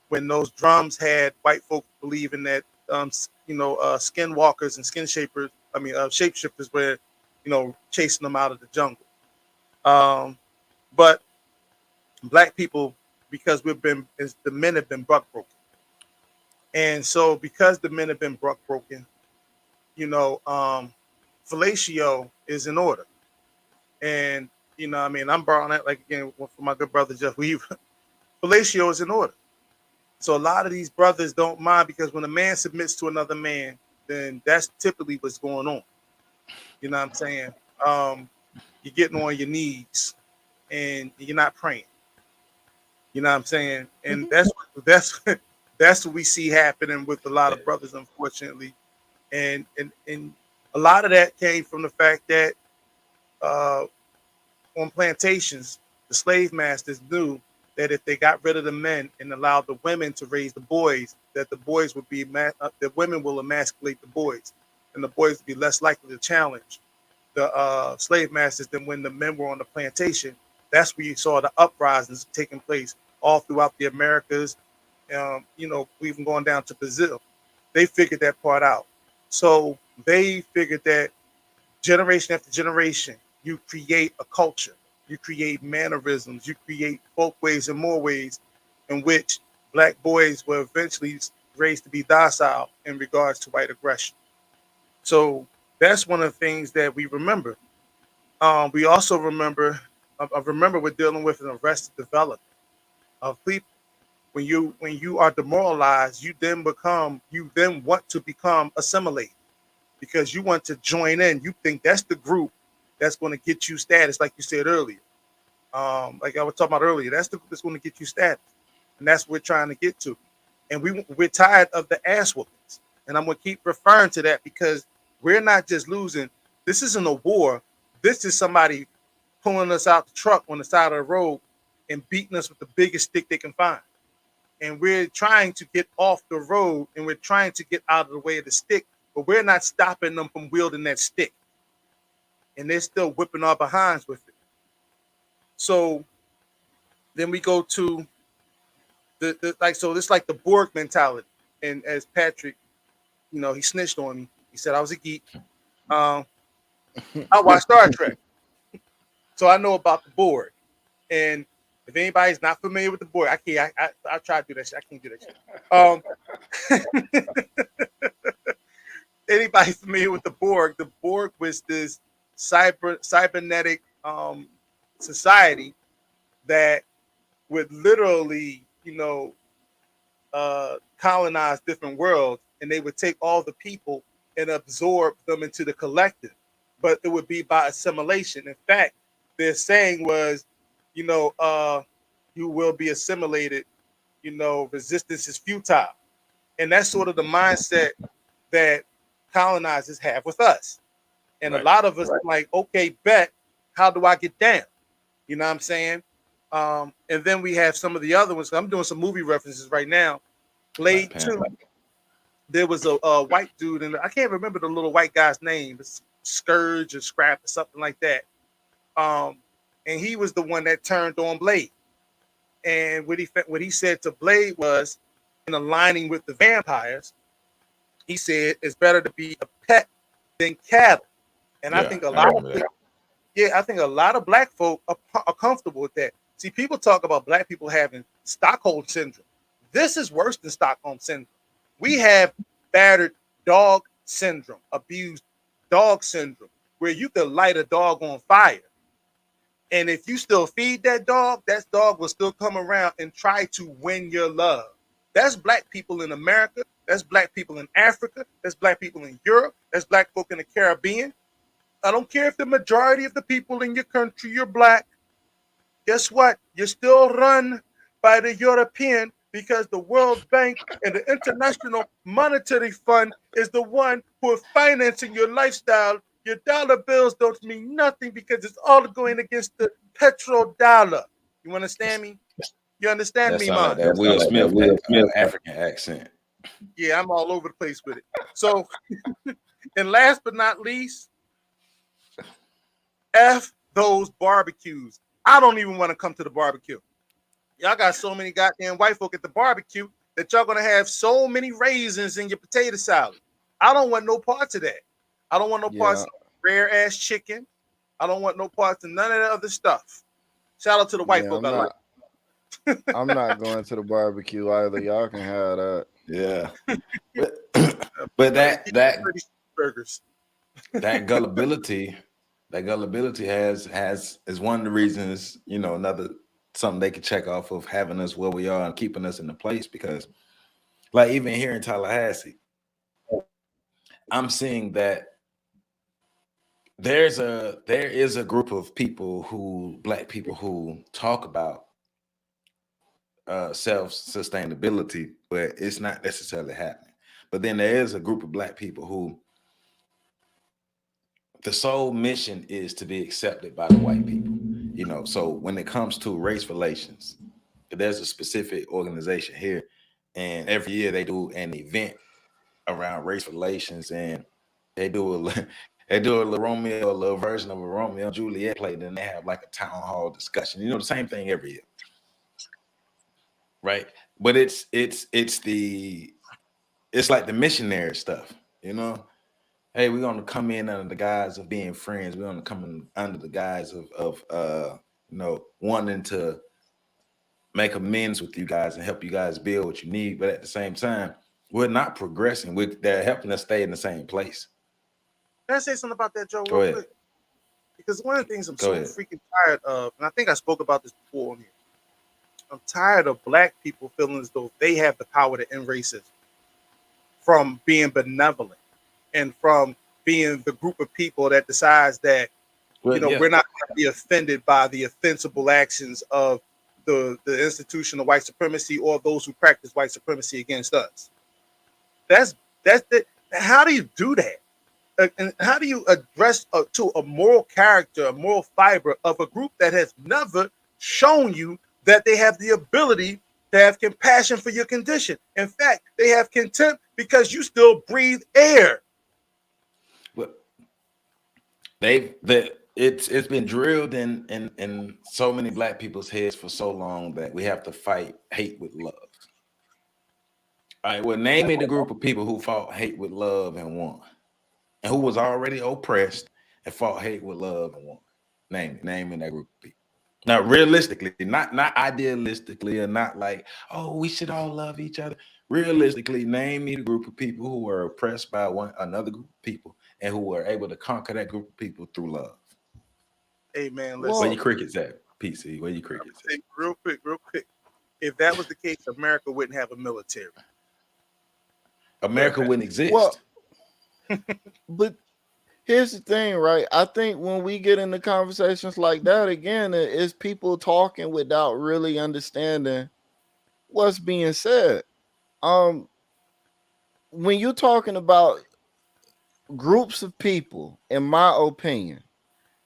when those drums had white folk believing that skinwalkers and shapeshifters were chasing them out of the jungle. But black people, because the men have been buck broken, and so because the men have been buck broken, fellatio is in order. And I'm borrowing that again from my good brother Jeff Weaver. Fellatio is in order. So a lot of these brothers don't mind, because when a man submits to another man, then that's typically what's going on. You know what I'm saying? You're getting on your knees and you're not praying. You know what I'm saying? And that's what we see happening with a lot of brothers, unfortunately. And a lot of that came from the fact that on plantations, the slave masters knew that if they got rid of the men and allowed the women to raise the boys, that the boys would be the women will emasculate the boys, and the boys would be less likely to challenge the slave masters than when the men were on the plantation, That's where you saw the uprisings taking place all throughout the Americas. Even going down to Brazil. They figured that part out. So they figured that generation after generation, you create a culture, you create mannerisms, you create folkways and more ways in which black boys were eventually raised to be docile in regards to white aggression. So that's one of the things that we remember. We also remember, I remember we're dealing with an arrested development of people. When you are demoralized, you then want to become assimilated because you want to join in. You think that's the group that's going to get you status, like you said earlier. Like I was talking about earlier, that's that's going to get you status, and that's what we're trying to get to. And we're tired of the ass whoopings, and I'm going to keep referring to that because we're not just losing. This isn't a war. This is somebody pulling us out the truck on the side of the road and beating us with the biggest stick they can find. And we're trying to get off the road and we're trying to get out of the way of the stick, but we're not stopping them from wielding that stick. And they're still whipping our behinds with it. So then we go to so it's like the Borg mentality. And as Patrick, he snitched on me. He said I was a geek. I watched Star Trek. So I know about the Borg. And if anybody's not familiar with the Borg, I try to do that shit. I can't do that shit. Anybody familiar with the Borg? The Borg was this cybernetic society that would literally, colonize different worlds, and they would take all the people and absorb them into the collective. But it would be by assimilation. In fact, their saying was, you will be assimilated. Resistance is futile, and that's sort of the mindset that colonizers have with us. And a lot of us are like, okay, bet, how do I get down? You know what I'm saying? And then we have some of the other ones. I'm doing some movie references right now. Blade 2, there was a white dude, and I can't remember the little white guy's name. It's Scourge or Scrap or something like that. And he was the one that turned on Blade. And what he said to Blade was, in aligning with the vampires, he said it's better to be a pet than cattle. And I think a lot of black folk are comfortable with that. See, people talk about black people having Stockholm syndrome. This is worse than Stockholm syndrome. We have battered dog syndrome, abused dog syndrome, where you could light a dog on fire. And if you still feed that dog will still come around and try to win your love. That's black people in America. That's black people in Africa. That's black people in Europe. That's black folk in the Caribbean. I don't care if the majority of the people in your country you're black. Guess what? You're still run by the European because the World Bank and the International Monetary Fund is the one who are financing your lifestyle. Your dollar bills don't mean nothing because it's all going against the petrodollar. You understand me? You understand me, man? Like that Will Smith African accent. Yeah, I'm all over the place with it. So, and last but not least, F those barbecues. I don't even want to come to the barbecue. Y'all got so many goddamn white folk at the barbecue that y'all gonna have so many raisins in your potato salad. I don't want no parts of that. I don't want no parts of rare ass chicken. I don't want no parts of none of that other stuff. Shout out to the white folk. I'm not going to the barbecue either. Y'all can have that. Yeah. but that burgers. that gullibility has is one of the reasons, another something they can check off of having us where we are and keeping us in the place, because like even here in Tallahassee, I'm seeing that there is a group of black people who talk about self-sustainability, but it's not necessarily happening. But then there is a group of black people who the sole mission is to be accepted by the white people. So when it comes to race relations, there's a specific organization here, and every year they do an event around race relations, and they do They do a little Romeo, a little version of a Romeo and Juliet play, then they have like a town hall discussion. You know, the same thing every year, right? But it's like the missionary stuff, you know. Hey, we're gonna come in under the guise of being friends. We're gonna come in under the guise of wanting to make amends with you guys and help you guys build what you need. But at the same time, we're not progressing. They're helping us stay in the same place. Can I say something about that, Joe, Go real ahead. quick? Because one of the things I'm Go so ahead. freaking tired of, and I think I spoke about this before on here, I'm tired of black people feeling as though they have the power to end racism from being benevolent and from being the group of people that decides that, Well, yeah. we're not going to be offended by the offensible actions of the institution of white supremacy or those who practice white supremacy against us. That's the, how do you do that? And how do you address to a moral character, a moral fiber of a group that has never shown you that they have the ability to have compassion for your condition? In fact, they have contempt because you still breathe air. Well, it's been drilled in so many black people's heads for so long that we have to fight hate with love. All right, well, name me the group of people who fought hate with love and won, and who was already oppressed and fought hate with love and won. Name me that group of people. Now, realistically, not idealistically, or not like, oh, we should all love each other. Realistically, name me the group of people who were oppressed by another group of people and who were able to conquer that group of people through love. Hey, man, listen. Where your crickets at, PC? Where your crickets at? Real quick. If that was the case, America wouldn't have a military. America wouldn't exist. Well, but here's the thing, right? I think when we get into conversations like that, again, it's people talking without really understanding what's being said. When you're talking about groups of people, in my opinion,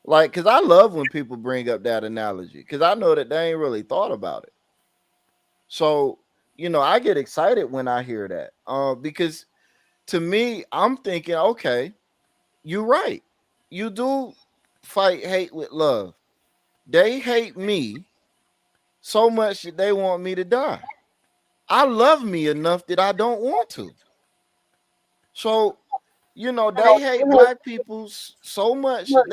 like, because I love when people bring up that analogy, because I know that they ain't really thought about it. So, I get excited when I hear that, because to me, I'm thinking, okay, you're right. You do fight hate with love. They hate me so much that they want me to die. I love me enough that I don't want to. So, they hate black people so much that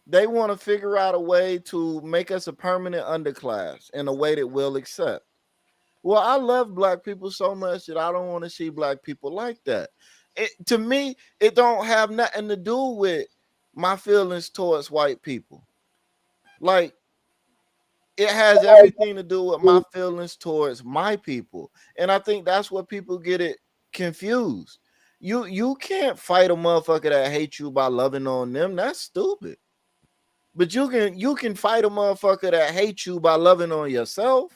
they want to figure out a way to make us a permanent underclass in a way that we'll accept. Well, I love black people so much that I don't want to see black people like that. To me, it don't have nothing to do with my feelings towards white people. Like, it has everything to do with my feelings towards my people. And I think that's what people get it confused. You can't fight a motherfucker that hates you by loving on them. That's stupid. But you can fight a motherfucker that hates you by loving on yourself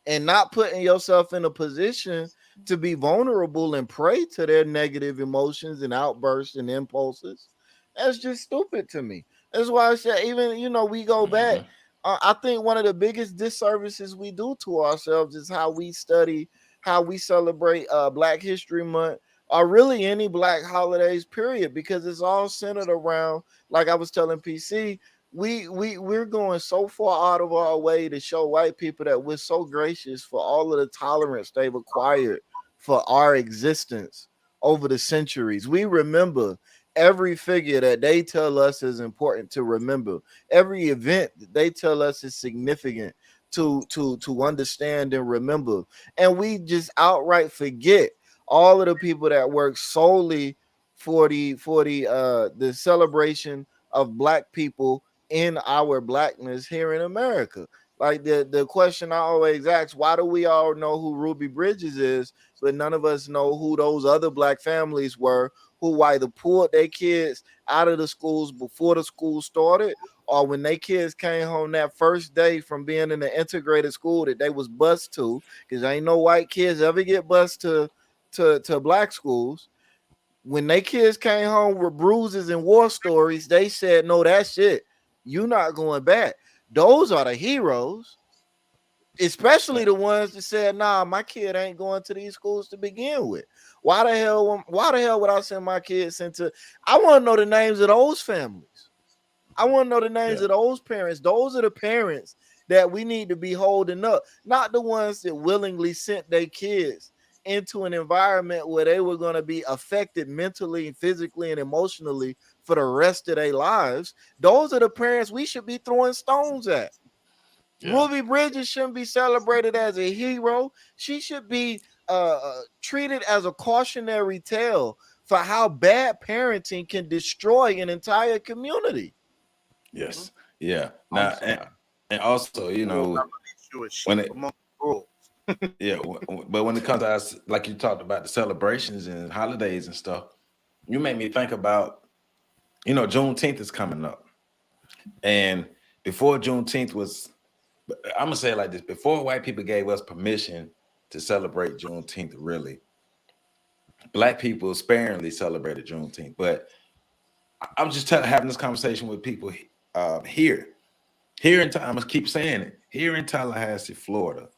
and not putting yourself in a position to be vulnerable and prey to their negative emotions and outbursts and impulses. That's just stupid to me. That's why I said, even, we go back. I think one of the biggest disservices we do to ourselves is how we study, how we celebrate Black History Month, or really any Black holidays, period, because it's all centered around, like I was telling PC, we're going so far out of our way to show white people that we're so gracious for all of the tolerance they've acquired for our existence over the centuries. We remember every figure that they tell us is important to remember, every event that they tell us is significant to understand and remember, and we just outright forget all of the people that work solely for the celebration of Black people in our Blackness here in America. Like the question I always ask, why do we all know who Ruby Bridges is, but none of us know who those other Black families were who either pulled their kids out of the schools before the school started, or when their kids came home that first day from being in the integrated school that they was bused to, because ain't no white kids ever get bused to Black schools. When they kids came home with bruises and war stories, they said, no, that's it. You're not going back. Those are the heroes. Especially the ones that said, "Nah, my kid ain't going to these schools to begin with." Why the hell? Why the hell would I send my kids into? I want to know the names of those families. I want to know the names of those parents. Those are the parents that we need to be holding up, not the ones that willingly sent their kids into an environment where they were going to be affected mentally, physically, and emotionally for the rest of their lives. Those are the parents we should be throwing stones at. Ruby Bridges shouldn't be celebrated as a hero. She should be treated as a cautionary tale for how bad parenting can destroy an entire community. Yes. Yeah. Now, and also, you know, when it, yeah, but when it comes to us, like you talked about the celebrations and holidays and stuff, you made me think about, you know, Juneteenth is coming up, and before Juneteenth was, I'm gonna say it like this: before white people gave us permission to celebrate Juneteenth, really, Black people sparingly celebrated Juneteenth. But I'm just having this conversation with people here in, I'm gonna keep saying it, here in Tallahassee, Florida.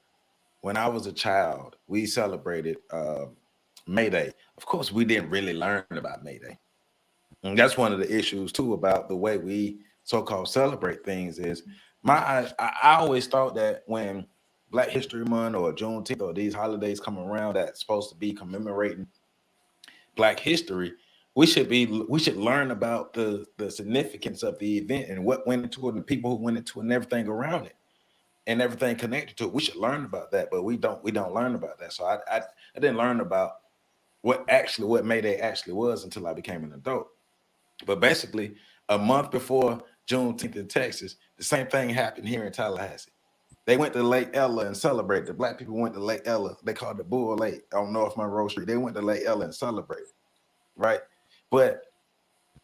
When I was a child, we celebrated May Day. Of course, we didn't really learn about May Day. And that's one of the issues too about the way we so-called celebrate things is I always thought that when Black History Month or Juneteenth or these holidays come around that's supposed to be commemorating Black history, we should learn about the significance of the event and what went into it and the people who went into it and everything around it and everything connected to it. We should learn about that, but we don't learn about that. So I didn't learn about what May Day actually was until I became an adult. But basically, a month before Juneteenth in Texas, the same thing happened here in Tallahassee. They went to Lake Ella and celebrated. The Black people went to Lake Ella. They called it Bull Lake on North Monroe Street. They went to Lake Ella and celebrated, right? But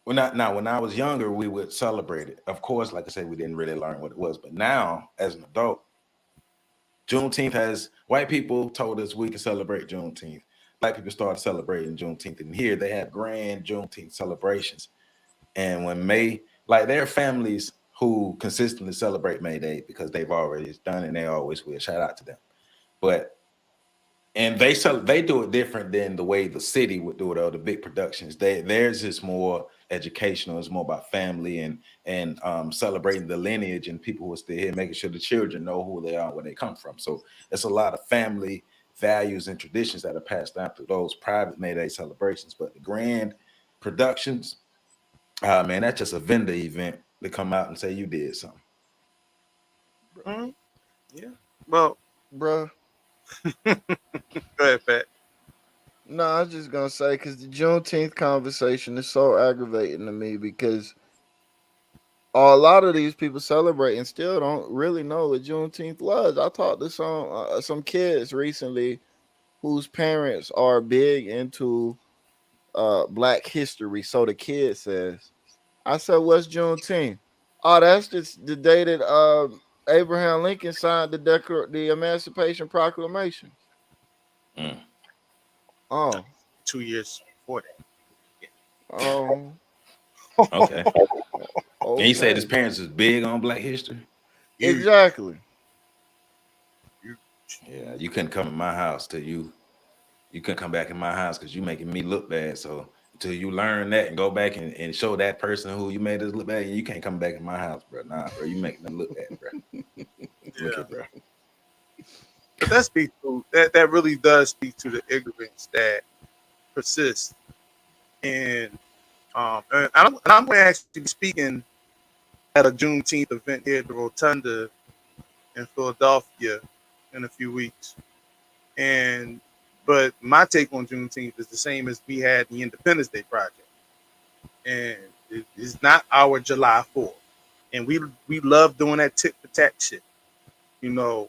when I was younger, we would celebrate it. Of course, like I said, we didn't really learn what it was. But now, as an adult, Juneteenth has, white people told us we can celebrate Juneteenth. Black people started celebrating Juneteenth. And here they have grand Juneteenth celebrations. And when like there are families who consistently celebrate May Day because they've already done it and they always will. Shout out to them. And they do it different than the way the city would do it or the big productions. Theirs is more educational. It's more about family and celebrating the lineage and people who are still here, making sure the children know who they are, where they come from. So it's a lot of family values and traditions that are passed down through those private May Day celebrations. But the grand productions, man, that's just a vendor event to come out and say you did something. Yeah. Well, bro. Go ahead, Pat. No, I was just gonna say because the Juneteenth conversation is so aggravating to me because a lot of these people celebrate and still don't really know what Juneteenth was. I talked to some kids recently whose parents are big into Black history. So the kid says, I said, "What's Juneteenth?" Oh, that's just the day that Abraham Lincoln signed the Emancipation Proclamation. Oh, 2 years before that. oh, okay. okay. And he said his parents is big on Black history. Exactly. Yeah, you couldn't come in my house till you couldn't come back in my house because you making me look bad. So until you learn that and go back and show that person who you made us look bad, you can't come back in my house, bro. Nah, bro, you making them look bad, bro. Look at, bro. But that speaks to that really does speak to the ignorance that persists. And I'm going to actually be speaking at a Juneteenth event here at the Rotunda in Philadelphia in a few weeks. But my take on Juneteenth is the same as we had the Independence Day Project. And it's not our July 4th. And we love doing that tit for tat shit. You know,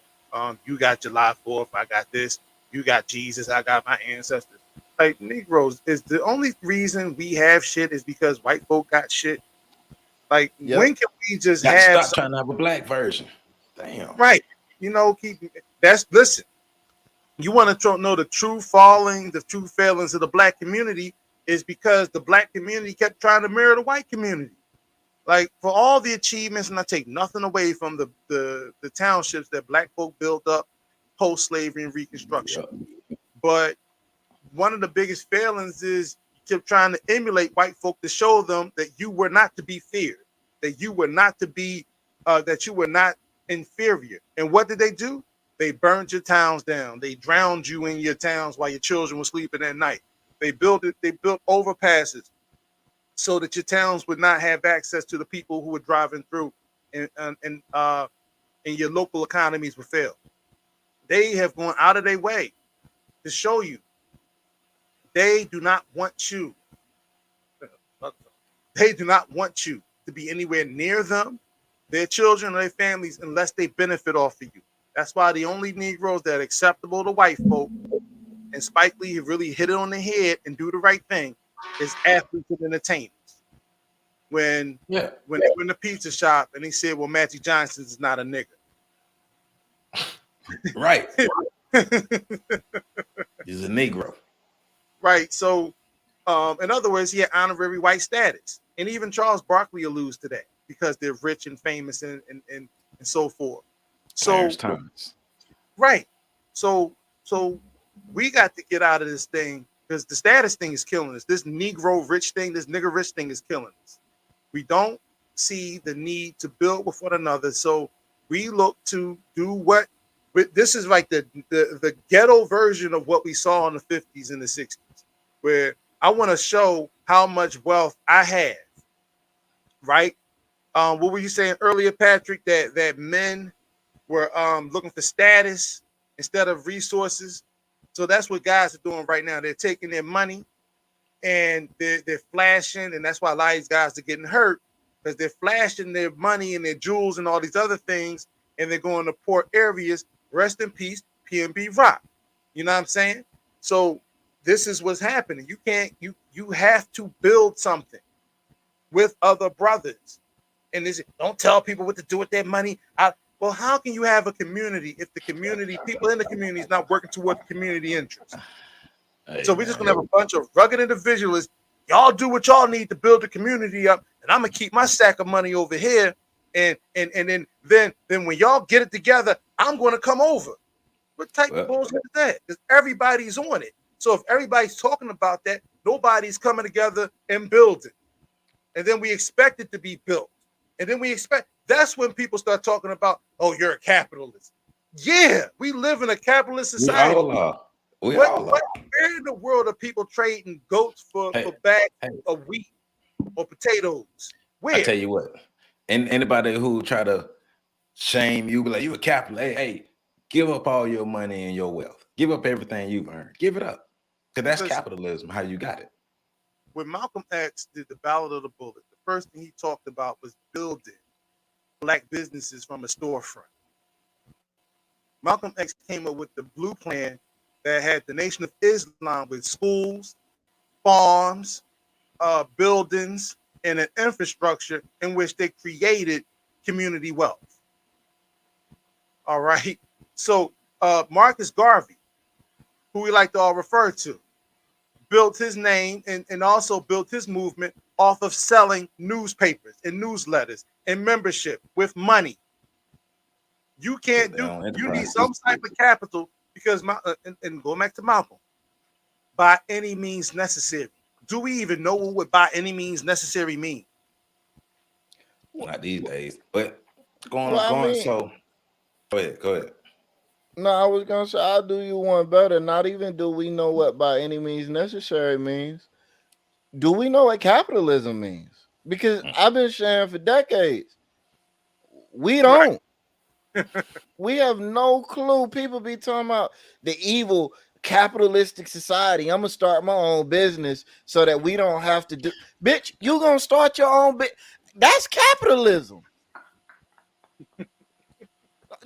you got July 4th, I got this. You got Jesus, I got my ancestors. Like, Negroes, is the only reason we have shit is because white folk got shit. Like, when can we just stop trying to have a Black version? Damn. Right. You know, listen. You want to know the true failings of the Black community is because the Black community kept trying to mirror the white community. Like for all the achievements, and I take nothing away from the townships that black folk built up post-slavery and Reconstruction. But one of the biggest failings is you kept trying to emulate white folk to show them that you were not to be feared, that you were not to be, that you were not inferior. And what did they do? They burned your towns down. They drowned you in your towns while your children were sleeping at night. They built overpasses so that your towns would not have access to the people who were driving through, and your local economies would fail. They have gone out of their way to show you they do not want you. They do not want you to be anywhere near them, their children, or their families, unless they benefit off of you. That's why the only Negroes that are acceptable to white folk, and Spike Lee really hit it on the head and do the right thing, is athletes and entertainers. When they were in the pizza shop and he said, well, Magic Johnson is not a nigga. Right. He's a Negro. Right. So, in other words, he had honorary white status. And even Charles Barkley alludes to that because they're rich and famous and so forth. So, right. So we got to get out of this thing because the status thing is killing us. This Negro rich thing, this nigger rich thing is killing us. We don't see the need to build with one another. So we look to do what. This is like the ghetto version of what we saw in the 50s and the 60s, where I want to show how much wealth I have, right? What were you saying earlier, Patrick, that men were looking for status instead of resources? So that's what guys are doing right now. They're taking their money and they're flashing, and that's why a lot of these guys are getting hurt, because they're flashing their money and their jewels and all these other things, and they're going to poor areas. Rest in peace, PNB Rock. You know what I'm saying? So this is what's happening. You have to build something with other brothers. And don't tell people what to do with their money. Well, how can you have a community if the community, people in the community is not working toward the community interest? So we're just gonna have a bunch of rugged individualists. Y'all do what y'all need to build the community up, and I'm gonna keep my sack of money over here. And then when y'all get it together, I'm gonna come over. What type of bullshit is that? Because everybody's on it. So if everybody's talking about that, nobody's coming together and building. And then we expect it to be built. And then that's when people start talking about, oh, you're a capitalist. Yeah, we live in a capitalist society. We all are. Where in the world are people trading goats for bags of wheat or potatoes? Where? I tell you what, and anybody who try to shame you, be like, you a capitalist. Hey, give up all your money and your wealth. Give up everything you've earned. Give it up. Because that's capitalism, how you got it. When Malcolm X did the Ballad of the Bullet, the first thing he talked about was building black businesses from a storefront. Malcolm X came up with the blue plan that had the Nation of Islam with schools, farms, buildings, and an infrastructure in which they created community wealth. All right. So Marcus Garvey, who we like to all refer to, built his name and also built his movement off of selling newspapers and newsletters and membership with money. You can't you need some type of capital because and going back to Malcolm, by any means necessary. Do we even know what by any means necessary mean? Not these days, but go ahead. No, I was gonna say I'll do you one better. Not even do we know what by any means necessary means. Do we know what capitalism means? Because I've been sharing for decades. We don't. Right. We have no clue. People be talking about the evil capitalistic society. I'm gonna start my own business so that we don't have to do. Bitch, you gonna start your own business? That's capitalism.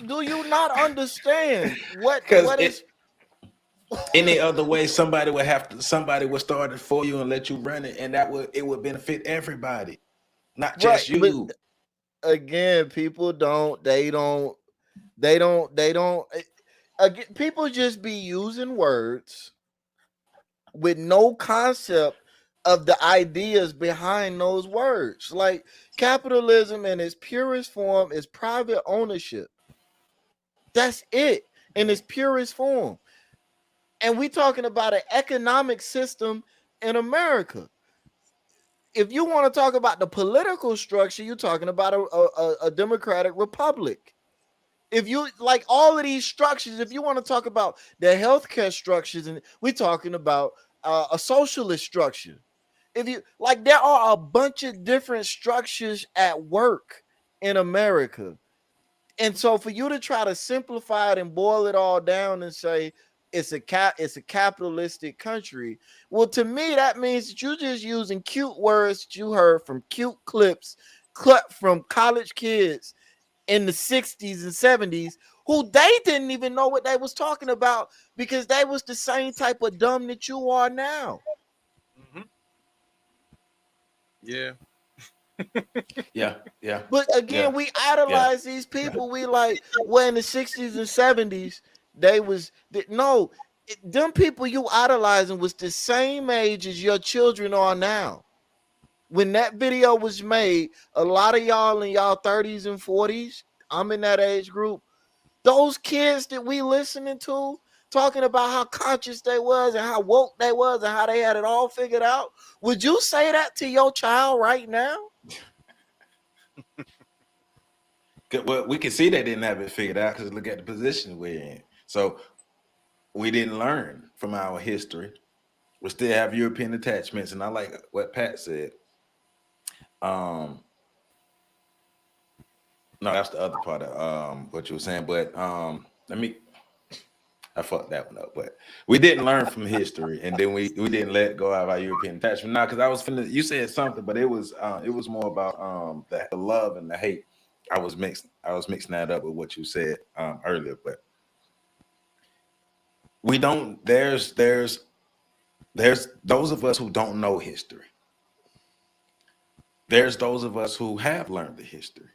Do you not understand what is? Any other way, somebody would start it for you and let you run it, and it would benefit everybody, not just you. But again, people don't. Again, people just be using words with no concept of the ideas behind those words. Like capitalism in its purest form is private ownership. That's it in its purest form. And we talking about an economic system in America. If you want to talk about the political structure, you're talking about a democratic republic. If you like all of these structures, if you want to talk about the healthcare structures, and we're talking about a socialist structure. If you like, there are a bunch of different structures at work in America. And so for you to try to simplify it and boil it all down and say it's a capitalistic country, well, to me that means that you're just using cute words that you heard from cute clips cut from college kids in the 60s and 70s who they didn't even know what they was talking about because they was the same type of dumb that you are now. Mm-hmm. Yeah. Yeah. But again, we idolize these people. We like, well, in the 60s and 70s, they was no, them people you idolizing was the same age as your children are now. When that video was made, a lot of y'all in y'all 30s and 40s, I'm in that age group. Those kids that we listening to talking about how conscious they was and how woke they was and how they had it all figured out, would you say that to your child right now? Well, we can see they didn't have it figured out because look at the position we're in. So we didn't learn from our history. We still have European attachments, and I like what Pat said. No, that's the other part of what you were saying. But I fucked that one up. But we didn't learn from history, and then we didn't let go of our European attachment. Now, because I was finna, you said something, but it was more about the love and the hate. I was mixing that up with what you said earlier, but we don't. There's those of us who don't know history. There's those of us who have learned the history.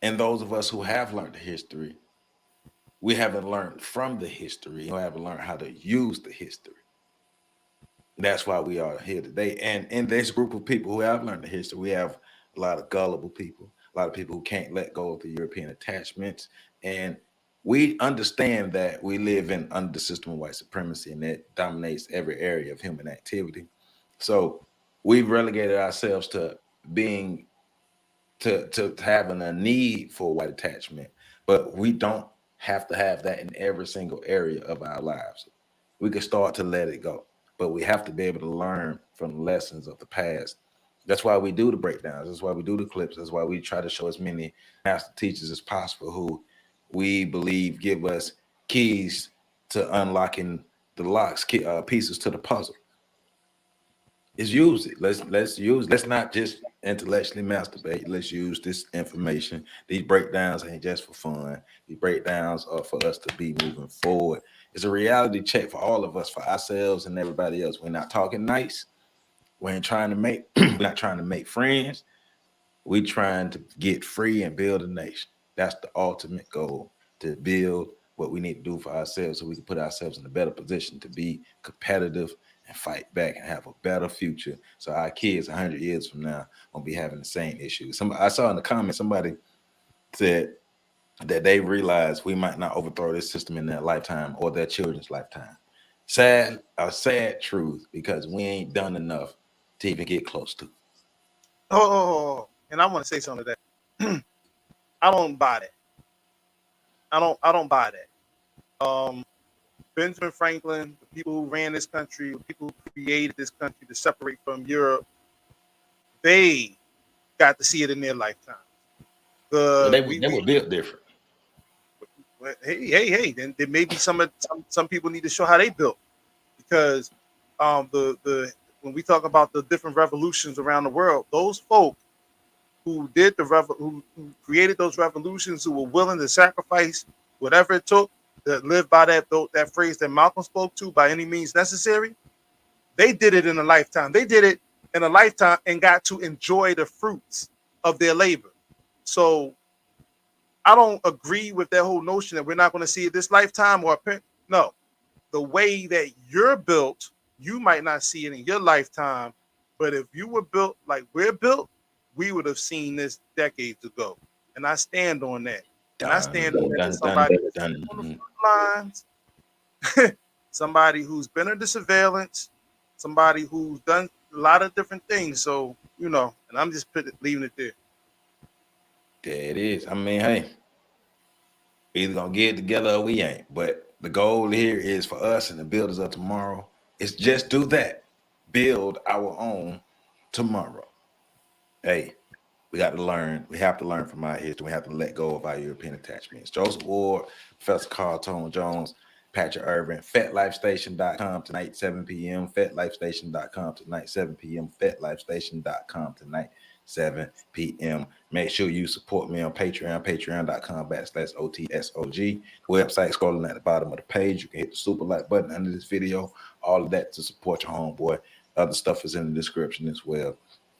And those of us who have learned the history, we haven't learned from the history. We haven't learned how to use the history. That's why we are here today. And in this group of people who have learned the history, we have a lot of gullible people, a lot of people who can't let go of the European attachments. And we understand that we live under the system of white supremacy, and that dominates every area of human activity. So we've relegated ourselves to being to having a need for white attachment, but we don't have to have that in every single area of our lives. We can start to let it go, but we have to be able to learn from the lessons of the past. That's why we do the breakdowns. That's why we do the clips. That's why we try to show as many master teachers as possible who we believe give us keys to unlocking the locks, pieces to the puzzle. Is use it. Let's not just intellectually masturbate. Let's use this information. These breakdowns ain't just for fun. These breakdowns are for us to be moving forward. It's a reality check for all of us, for ourselves and everybody else. We're not talking nice. We ain't trying to make we're not trying to make friends. We're trying to get free and build a nation. That's the ultimate goal, to build what we need to do for ourselves so we can put ourselves in a better position to be competitive and fight back and have a better future. So our kids 100 years from now won't be having the same issues. I saw in the comments somebody said that they realized we might not overthrow this system in their lifetime or their children's lifetime. A sad truth, because we ain't done enough to even get close to. And I want to say something to that. I don't buy that. I don't buy that. Benjamin Franklin, the people who ran this country, the people who created this country to separate from Europe, they got to see it in their lifetime. They were built different. Hey, then maybe some people need to show how they built, because when we talk about the different revolutions around the world, those folk who did who created those revolutions, who were willing to sacrifice whatever it took to live by that phrase that Malcolm spoke to, by any means necessary, they did it in a lifetime. They did it in a lifetime and got to enjoy the fruits of their labor. So I don't agree with that whole notion that we're not going to see it this lifetime no. The way that you're built you might not see it in your lifetime, but if you were built like we're built, we would have seen this decades ago. And I stand on that. And I stand on that as somebody who's been on the front lines, somebody who's been under surveillance, somebody who's done a lot of different things. So, you know, and I'm just leaving it there. There it is. I mean, hey, either gonna get it together or we ain't. But the goal here is for us and the builders of tomorrow is just do that. Build our own tomorrow. Hey, we got to learn. We have to learn from our history. We have to let go of our European attachments. Joseph Ward, Professor Carl Tone Jones, Patrick Irvin, FetLifeStation.com tonight, 7 p.m. FetLifeStation.com tonight, 7 p.m. FetLifeStation.com tonight, 7 p.m. Make sure you support me on Patreon, patreon.com/OTSOG. Website scrolling at the bottom of the page. You can hit the super like button under this video. All of that to support your homeboy. Other stuff is in the description as well.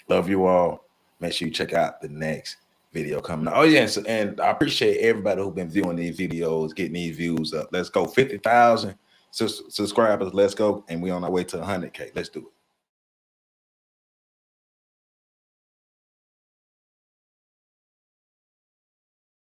Love you all. Make sure you check out the next video coming up. Oh, yeah, and I appreciate everybody who's been viewing these videos, getting these views up. Let's go. 50,000 subscribers. Let's go. And we're on our way to 100K. Let's do it.